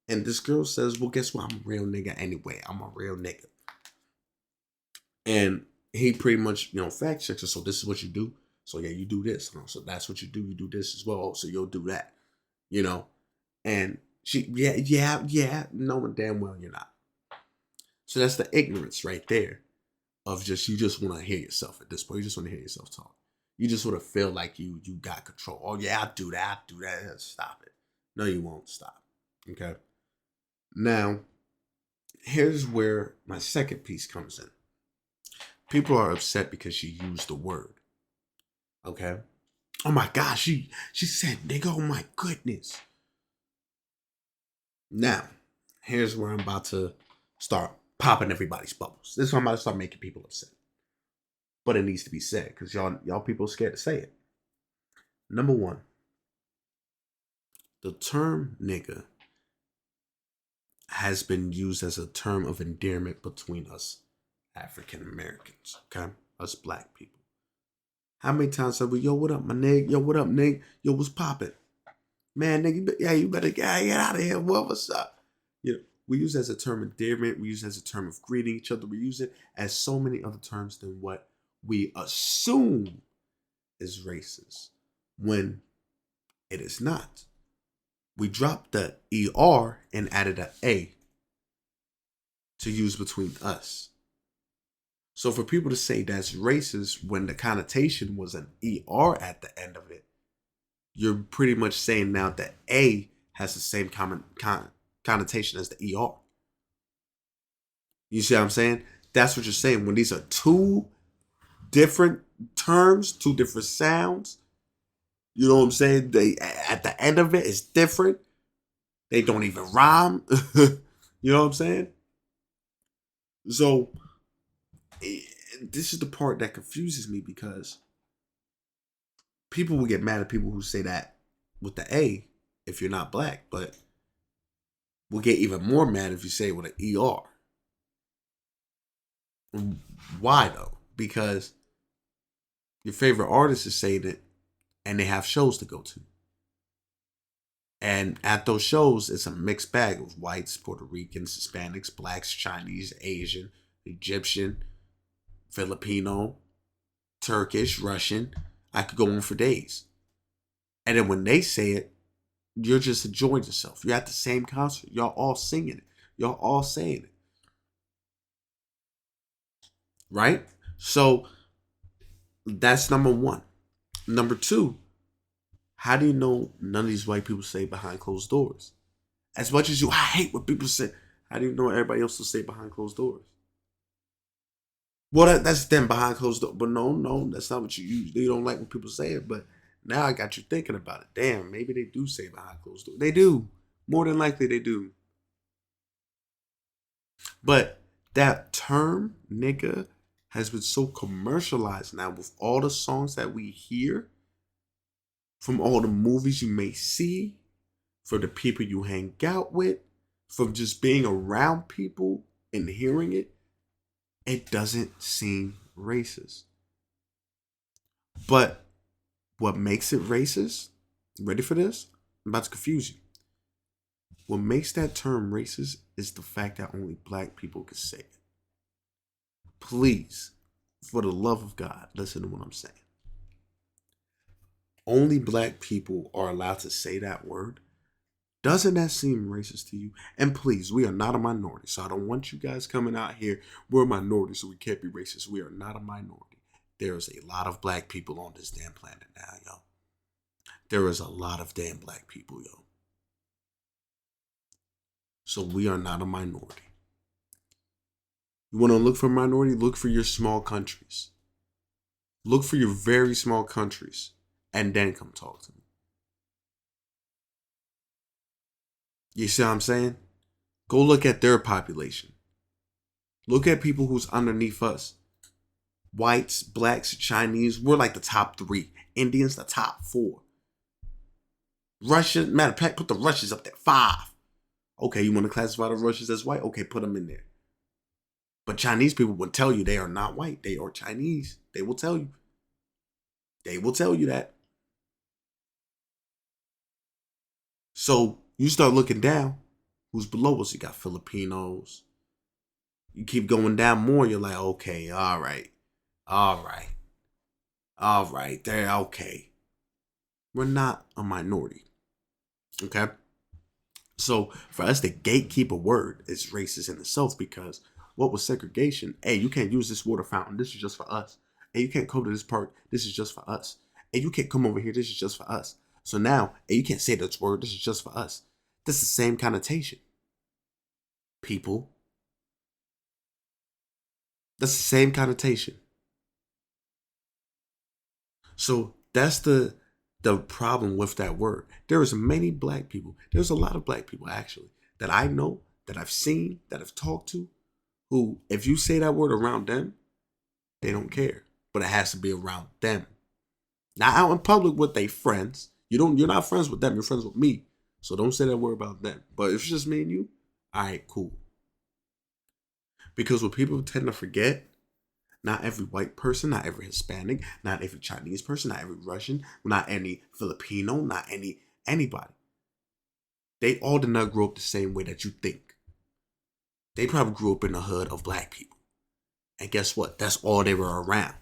And this girl says, well, guess what? I'm a real nigga anyway. I'm a real nigga. And he pretty much, fact checks her. So this is what you do. So yeah, you do this. So that's what you do. You do this as well. So you'll do that. And she, yeah, knowing damn well you're not. So that's the ignorance right there of you just want to hear yourself at this point. You just want to hear yourself talk. You just want to feel like you got control. Oh yeah, I'll do that. Stop it. No, you won't stop. Okay. Now, here's where my second piece comes in. People are upset because she used the word. Okay? Oh my gosh, she said nigga, oh my goodness. Now, here's where I'm about to start popping everybody's bubbles. This is where I'm about to start making people upset. But it needs to be said, because y'all people are scared to say it. Number one, the term nigga has been used as a term of endearment between us African Americans, okay? Us black people. How many times have we, yo, what up, my nigga? Yo, what up, nigga? Yo, what's poppin'? Man, nigga, you better get out of here. What's up? We use it as a term of endearment. We use it as a term of greeting each other. We use it as so many other terms than what we assume is racist when it is not. We dropped the ER and added an A to use between us. So for people to say that's racist when the connotation was an ER at the end of it, you're pretty much saying now that A has the same connotation as the ER. You see what I'm saying? That's what you're saying. When these are two different terms, two different sounds, you know what I'm saying? They at the end of it is different. They don't even rhyme. You know what I'm saying? So this is the part that confuses me, because people will get mad at people who say that with the A if you're not black, but will get even more mad if you say it with an ER. Why though? Because your favorite artist is saying it and they have shows to go to. And at those shows, it's a mixed bag of whites, Puerto Ricans, Hispanics, blacks, Chinese, Asian, Egyptian, Filipino, Turkish, Russian. I could go on for days. And then when they say it, you're just enjoying yourself. You're at the same concert. Y'all all singing it. Y'all all saying it. Right? So that's number one. Number two, how do you know none of these white people say behind closed doors? As much as I hate what people say, how do you know everybody else will say behind closed doors? Well, that's them behind closed doors. But no, that's not what you usually don't like when people say it. But now I got you thinking about it. Damn, maybe they do say behind closed doors. They do. More than likely they do. But that term, nigga, has been so commercialized now with all the songs that we hear, from all the movies you may see, for the people you hang out with, from just being around people and hearing it. It doesn't seem racist. But what makes it racist? Ready for this? I'm about to confuse you. What makes that term racist is the fact that only black people can say it. Please, for the love of God, listen to what I'm saying. Only black people are allowed to say that word. Doesn't that seem racist to you? And please, we are not a minority. So I don't want you guys coming out here. We're a minority, so we can't be racist. We are not a minority. There's a lot of black people on this damn planet now, yo. There is a lot of damn black people, yo. So we are not a minority. You want to look for a minority? Look for your small countries. Look for your very small countries and then come talk to me. You see what I'm saying? Go look at their population. Look at people who's underneath us. Whites, blacks, Chinese, we're like the top 3. Indians, the top 4. Russian, matter of fact, put the Russians up there, 5. Okay, you want to classify the Russians as white? Okay, put them in there. But Chinese people will tell you they are not white. They are Chinese. They will tell you. They will tell you that. So you start looking down. Who's below us? You got Filipinos. You keep going down more. You're like, okay, all right. They're okay. We're not a minority. Okay? So for us to gatekeep a word is racist in itself, because what was segregation? Hey, you can't use this water fountain. This is just for us. Hey, you can't come to this park. This is just for us. Hey, you can't come over here. This is just for us. So now, hey, you can't say this word. This is just for us. That's the same connotation. People. That's the same connotation. So that's the problem with that word. There is many black people. There's a lot of black people actually that I know, that I've seen, that I've talked to, who, if you say that word around them, they don't care. But it has to be around them. Not out in public with their friends. You're not friends with them, you're friends with me. So don't say that word about them. But if it's just me and you, alright, cool. Because what people tend to forget, not every white person, not every Hispanic, not every Chinese person, not every Russian, not any Filipino, not anybody. They all did not grow up the same way that you think. They probably grew up in the hood of black people. And guess what? That's all they were around.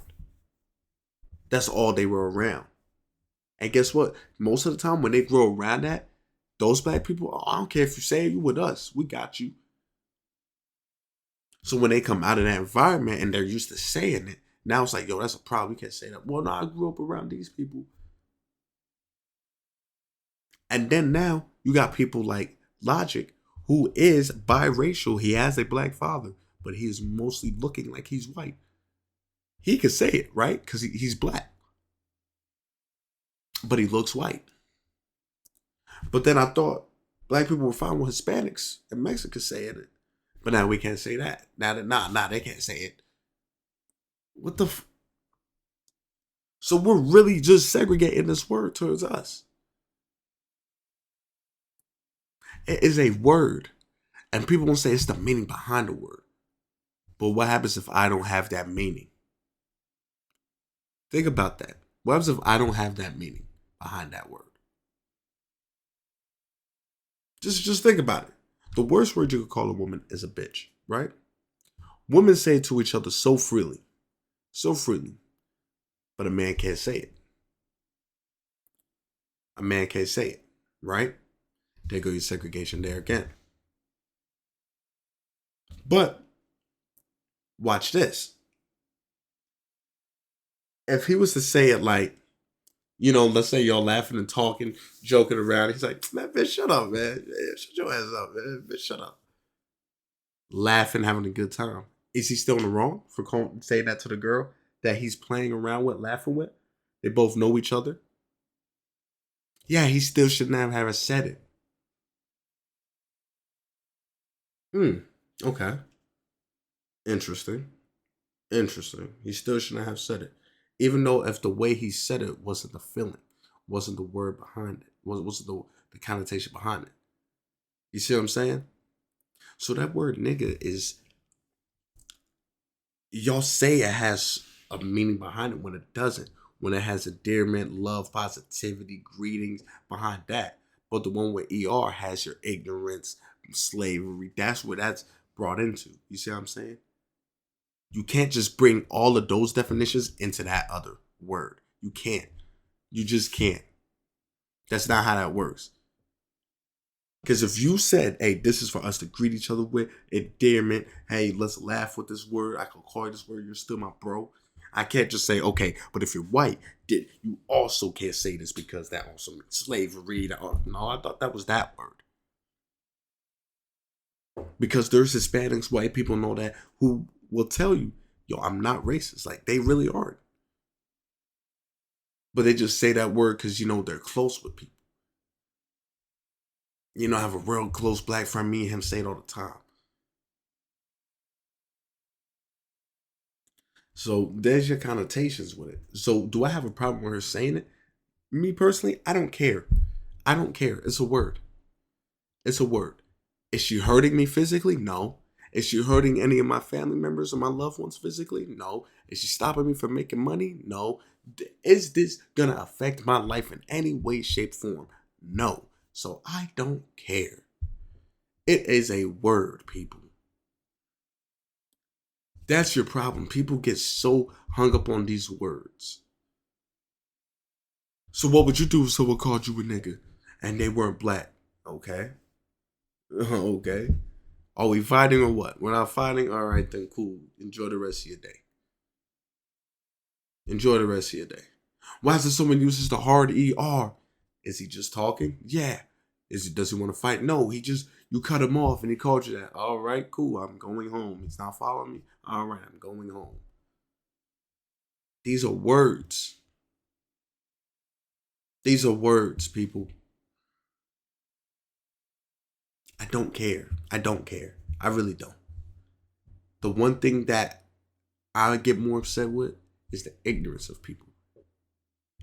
That's all they were around. And guess what? Most of the time when they grow around that, those black people, oh, I don't care if you say you with us. We got you. So when they come out of that environment and they're used to saying it, now it's like, yo, that's a problem. We can't say that. Well, no, I grew up around these people. And then now you got people like Logic, who is biracial. He has a black father, but he is mostly looking like he's white. He could say it, right? Because he's black. But he looks white. But then I thought black people were fine with Hispanics and Mexicans saying it. But now we can't say that. Now they can't say it. What the So we're really just segregating this word towards us. It is a word. And people won't say it's the meaning behind the word. But what happens if I don't have that meaning? Think about that. What happens if I don't have that meaning behind that word? Just think about it. The worst word you could call a woman is a bitch, right? Women say it to each other so freely. So freely. But a man can't say it. A man can't say it, right? There go your segregation there again. But watch this. If he was to say it like, let's say y'all laughing and talking, joking around, he's like, man, bitch, shut up, man. Shut your ass up, man. Bitch, shut up. Laughing, having a good time. Is he still in the wrong for saying that to the girl that he's playing around with, laughing with? They both know each other. Yeah, he still shouldn't have said it. Okay. Interesting. Interesting. He still shouldn't have said it. Even though if the way he said it wasn't the feeling, wasn't the word behind it, wasn't the connotation behind it. You see what I'm saying? So that word nigga is, y'all say it has a meaning behind it when it doesn't. When it has endearment, love, positivity, greetings behind that. But the one with ER has your ignorance, slavery. That's what that's brought into. You see what I'm saying? You can't just bring all of those definitions into that other word. You can't. You just can't. That's not how that works. Because if you said, hey, this is for us to greet each other with, endearment, hey, let's laugh with this word, I can call you this word, you're still my bro. I can't just say, okay, but if you're white, you also can't say this because that also means slavery. No, I thought that was that word. Because there's Hispanics, white people, and all that who will tell you, yo, I'm not racist. Like, they really aren't. But they just say that word because, they're close with people. I have a real close black friend. Me and him say it all the time. So there's your connotations with it. So do I have a problem with her saying it? Me personally, I don't care. I don't care. It's a word. It's a word. Is she hurting me physically? No. Is she hurting any of my family members or my loved ones physically? No. Is she stopping me from making money? No. Is this going to affect my life in any way, shape, form? No. So I don't care. It is a word, people. That's your problem. People get so hung up on these words. So what would you do if someone called you a nigga and they weren't black? Okay. Okay. Are we fighting or what? We're not fighting? All right, then cool. Enjoy the rest of your day. Enjoy the rest of your day. Why is it someone uses the hard ER? Is he just talking? Yeah. Does he want to fight? No, you cut him off and he called you that. All right, cool. I'm going home. He's not following me. All right, I'm going home. These are words. These are words, people. I don't care. I don't care. I really don't. The one thing that I get more upset with is the ignorance of people.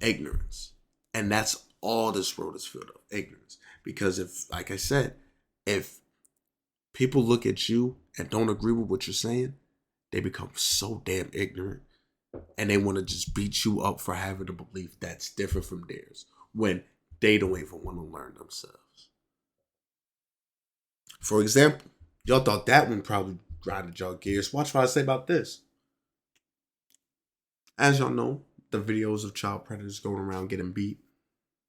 Ignorance. And that's all this world is filled of, ignorance. Because like I said, if people look at you and don't agree with what you're saying, they become so damn ignorant and they want to just beat you up for having a belief that's different from theirs when they don't even want to learn themselves. For example, y'all thought that one probably grinded y'all gears. Watch what I say about this. As y'all know, the videos of child predators going around getting beat,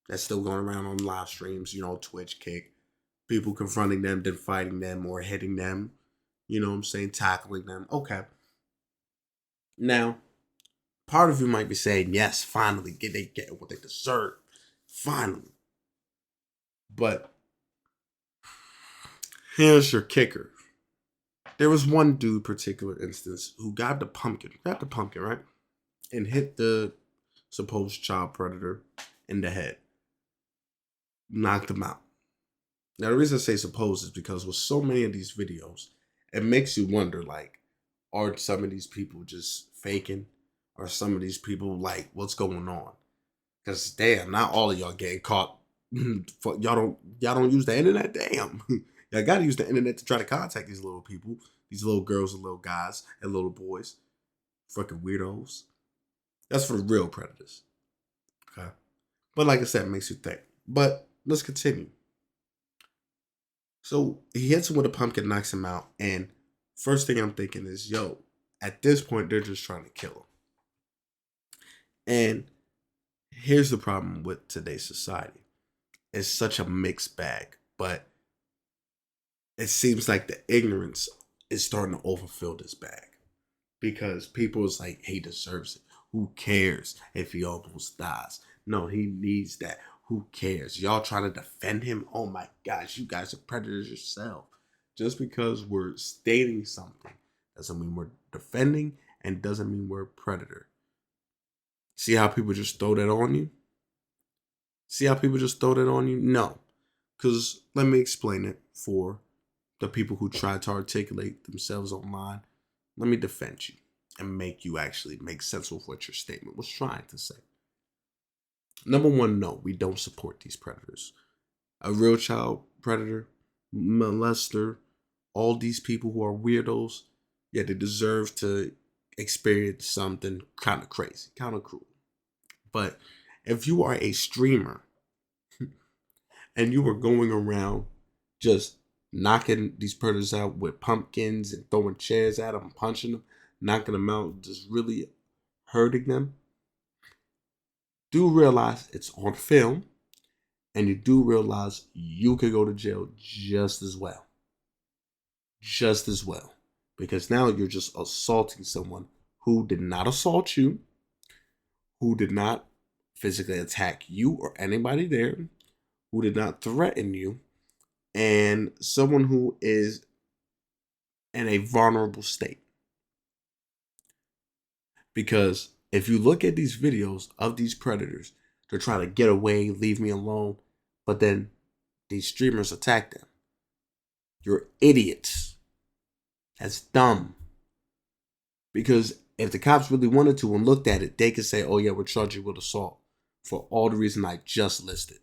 that's still going around on live streams, Twitch, Kick. People confronting them, then fighting them or hitting them. You know what I'm saying? Tackling them. Okay. Now, part of you might be saying, yes, finally, they get what they deserve. Finally. But here's your kicker. There was one dude, particular instance, who grabbed the pumpkin, right? And hit the supposed child predator in the head. Knocked him out. Now, the reason I say supposed is because with so many of these videos, it makes you wonder, like, are some of these people just faking? Are some of these people, like, what's going on? Because, damn, not all of y'all getting caught. Y'all don't use the internet? Damn. Y'all got to use the internet to try to contact these little people, these little girls and little guys and little boys. Fucking weirdos. That's for the real predators. Okay. But like I said, it makes you think. But let's continue. So he hits him with a pumpkin, knocks him out, and first thing I'm thinking is, yo, at this point, they're just trying to kill him. And here's the problem with today's society. It's such a mixed bag, but it seems like the ignorance is starting to overfill this bag. Because people is like, he deserves it. Who cares if he almost dies? No, he needs that. Who cares? Y'all trying to defend him? Oh my gosh, you guys are predators yourself. Just because we're stating something doesn't mean we're defending and doesn't mean we're a predator. See how people just throw that on you? No. Because let me explain it for the people who try to articulate themselves online. Let me defend you and make you actually make sense of what your statement was trying to say. Number one, no, we don't support these predators. A real child predator, molester, all these people who are weirdos, yeah, they deserve to experience something kind of crazy, kind of cruel. But if you are a streamer and you are going around just knocking these predators out with pumpkins and throwing chairs at them, punching them, knocking them out, just really hurting them, do realize it's on film, and you do realize you could go to jail just as well. Just as well. Because now you're just assaulting someone who did not assault you, who did not physically attack you or anybody there, who did not threaten you, and someone who is in a vulnerable state. Because if you look at these videos of these predators, they're trying to get away, leave me alone, but then these streamers attack them. You're idiots. That's dumb. Because if the cops really wanted to and looked at it, they could say, oh yeah, we're charging you with assault for all the reasons I just listed.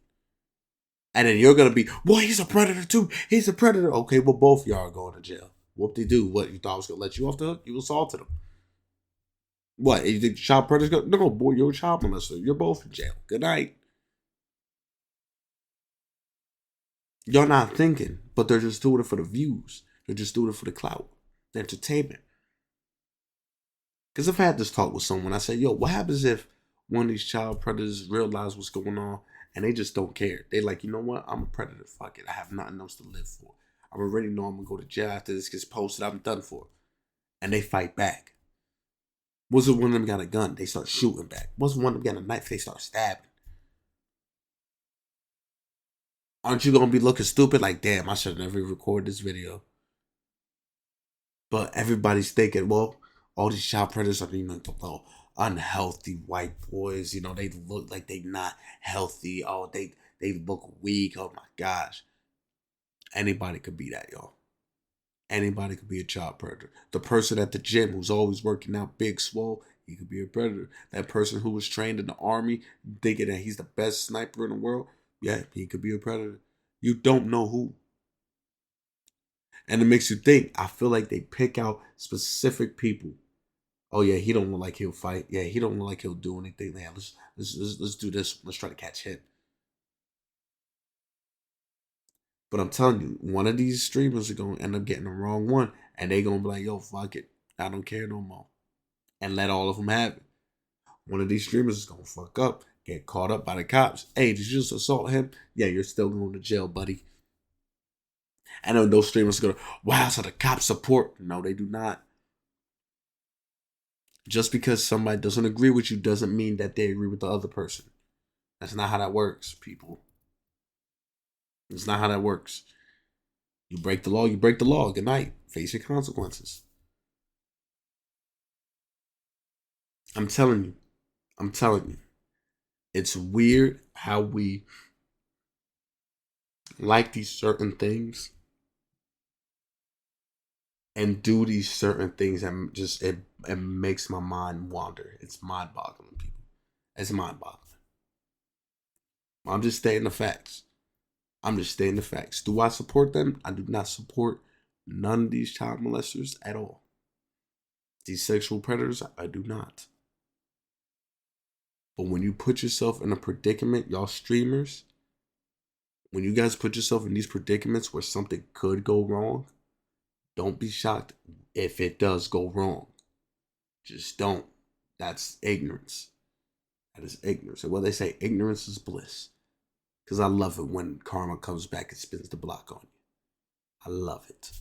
And then you're going to be, well, he's a predator too. He's a predator. Okay, well, both of y'all are going to jail. Whoop-de-doo. What, you thought I was going to let you off the hook? You assaulted him. What, you think child predators go? No, boy, you're a child molester. You're both in jail. Good night. You're not thinking, but they're just doing it for the views. They're just doing it for the clout, the entertainment. Because I've had this talk with someone. I said, yo, what happens if one of these child predators realize what's going on and they just don't care? They like, you know what? I'm a predator. Fuck it. I have nothing else to live for. I already know I'm going to go to jail after this gets posted. I'm done for. And they fight back. Was it one of them got a gun? They start shooting back. Was one of them got a knife? They start stabbing. Aren't you going to be looking stupid? Like, damn, I should have never recorded this video. But everybody's thinking, well, all these child predators are, unhealthy white boys. They look like they not healthy. Oh, they look weak. Oh my gosh. Anybody could be that, y'all. Anybody could be a child predator. The person at the gym who's always working out big, swole, he could be a predator. That person who was trained in the army, thinking that he's the best sniper in the world, yeah, he could be a predator. You don't know who. And it makes you think. I feel like they pick out specific people. Oh yeah, he don't look like he'll fight. Yeah, he don't look like he'll do anything. Yeah, let's do this. Let's try to catch him. But I'm telling you, one of these streamers are gonna end up getting the wrong one, and they gonna be like, "Yo, fuck it, I don't care no more," and let all of them have it. One of these streamers is gonna fuck up, get caught up by the cops. Hey, did you just assault him? Yeah, you're still going to jail, buddy. And then those streamers are gonna, wow, so the cops support. No, they do not. Just because somebody doesn't agree with you doesn't mean that they agree with the other person. That's not how that works, people. It's not how that works. You break the law, you break the law. Good night. Face your consequences. I'm telling you. I'm telling you. It's weird how we like these certain things and do these certain things and just it makes my mind wander. It's mind boggling, people. It's mind boggling. I'm just stating the facts. I'm just stating the facts. Do I support them? I do not support none of these child molesters at all. These sexual predators, I do not. But when you put yourself in a predicament, y'all streamers, when you guys put yourself in these predicaments where something could go wrong, don't be shocked if it does go wrong. Just don't. That's ignorance. That is ignorance. And what they say, ignorance is bliss. Because I love it when karma comes back and spins the block on you. I love it.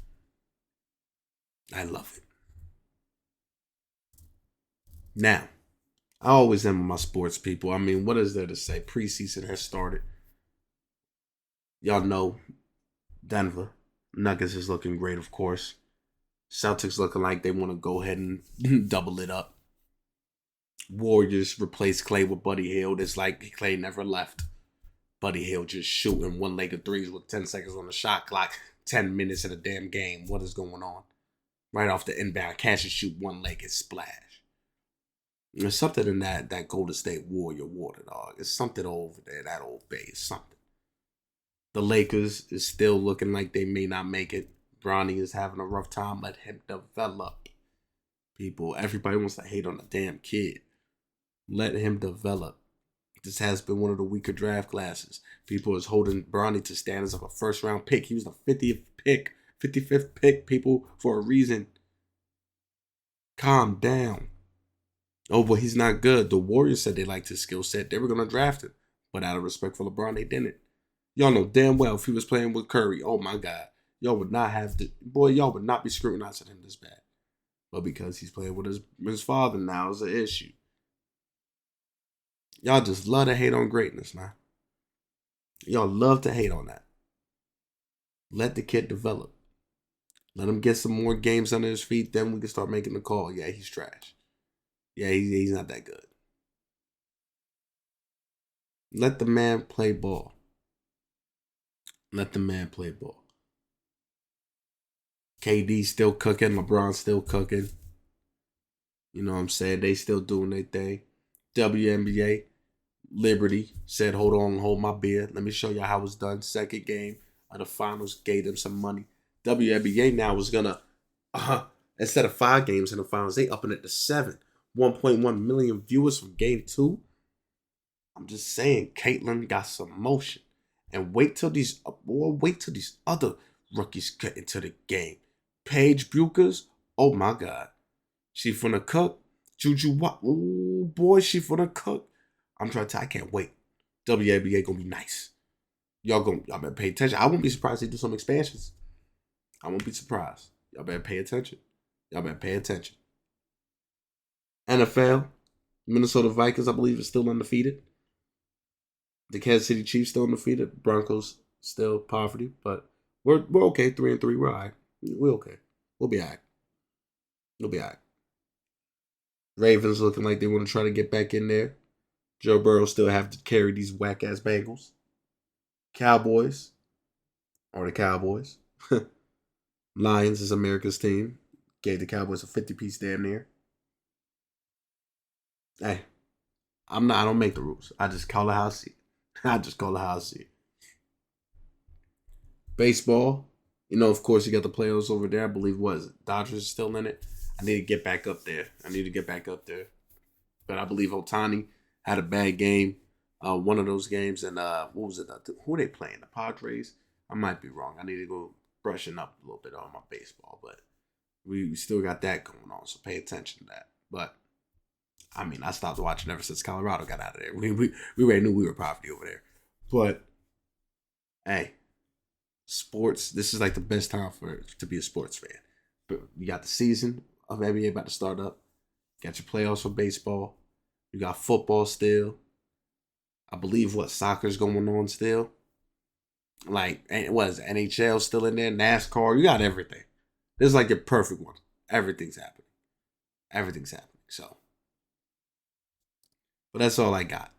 I love it. Now, I always end with my sports people. I mean, what is there to say? Preseason has started. Y'all know Denver. Nuggets is looking great, of course. Celtics looking like they want to go ahead and double it up. Warriors replace Clay with Buddy Hield. It's like Clay never left. Buddy Hield just shooting one-legged threes with 10 seconds on the shot clock. 10 minutes in a damn game. What is going on? Right off the inbound. Catch and shoot one-legged splash. There's something in that Golden State Warrior water, dog. It's something over there, that old bay. It's something. The Lakers is still looking like they may not make it. Bronny is having a rough time. Let him develop. People, everybody wants to hate on the damn kid. Let him develop. This has been one of the weaker draft classes. People is holding Bronny to standards of a first round pick. He was the 50th pick, 55th pick, people, for a reason. Calm down. Oh, but he's not good. The Warriors said they liked his skill set. They were going to draft him. But out of respect for LeBron, they didn't. Y'all know damn well if he was playing with Curry, oh my God, y'all would not have to, y'all would not be scrutinizing him this bad. But because he's playing with his father now is an issue. Y'all just love to hate on greatness, man. Y'all love to hate on that. Let the kid develop. Let him get some more games under his feet. Then we can start making the call. Yeah, he's trash. Yeah, he's not that good. Let the man play ball. Let the man play ball. KD still cooking. LeBron still cooking. You know what I'm saying? They still doing their thing. WNBA, Liberty said, hold on, hold my beer. Let me show you how it's done. Second game of the finals gave them some money. WNBA now was going to, instead of 5 games in the finals, they upping it to 7. 1.1 million viewers from game 2. I'm just saying, Caitlyn got some motion. And wait till these other rookies get into the game. Paige Buchers, oh my God. She finna cook. Juju Watt, oh boy, she finna cook. I'm trying to tell you, I can't wait. WNBA gonna be nice. Y'all better pay attention. I won't be surprised if they do some expansions. I won't be surprised. Y'all better pay attention. NFL, Minnesota Vikings, I believe, is still undefeated. The Kansas City Chiefs still undefeated. Broncos still poverty, but we're okay. 3-3. We're all right. We're okay. We'll be all right. Ravens looking like they want to try to get back in there. Joe Burrow still have to carry these whack-ass Bengals. Cowboys are the Cowboys. Lions is America's team. Gave the Cowboys a 50-piece damn near. Hey, I don't make the rules. I just call it how I see it. Baseball. You know, of course, you got the playoffs over there. I believe, Dodgers is still in it. I need to get back up there. But I believe Ohtani had a bad game. One of those games. And what was it? Who are they playing? The Padres? I might be wrong. I need to go brushing up a little bit on my baseball. But we still got that going on. So pay attention to that. But, I mean, I stopped watching ever since Colorado got out of there. We already knew we were poverty over there. But, hey, sports, this is like the best time to be a sports fan. But you got the season of NBA about to start up. You got your playoffs for baseball. You got football still. I believe soccer's going on still. Like, what is it? NHL still in there? NASCAR. You got everything. This is like your perfect one. Everything's happening. So, but that's all I got.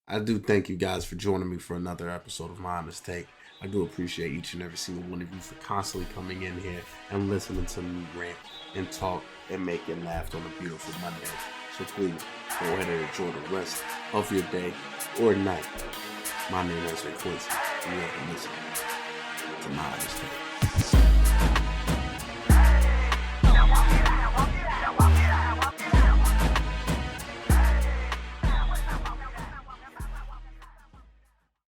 I do thank you guys for joining me for another episode of My Honest Take. I do appreciate each and every single one of you for constantly coming in here and listening to me rant and talk and make you laugh on a beautiful Monday. So please go ahead and enjoy the rest of your day or night. My name is Quincy. You have been listening to My Honest Take.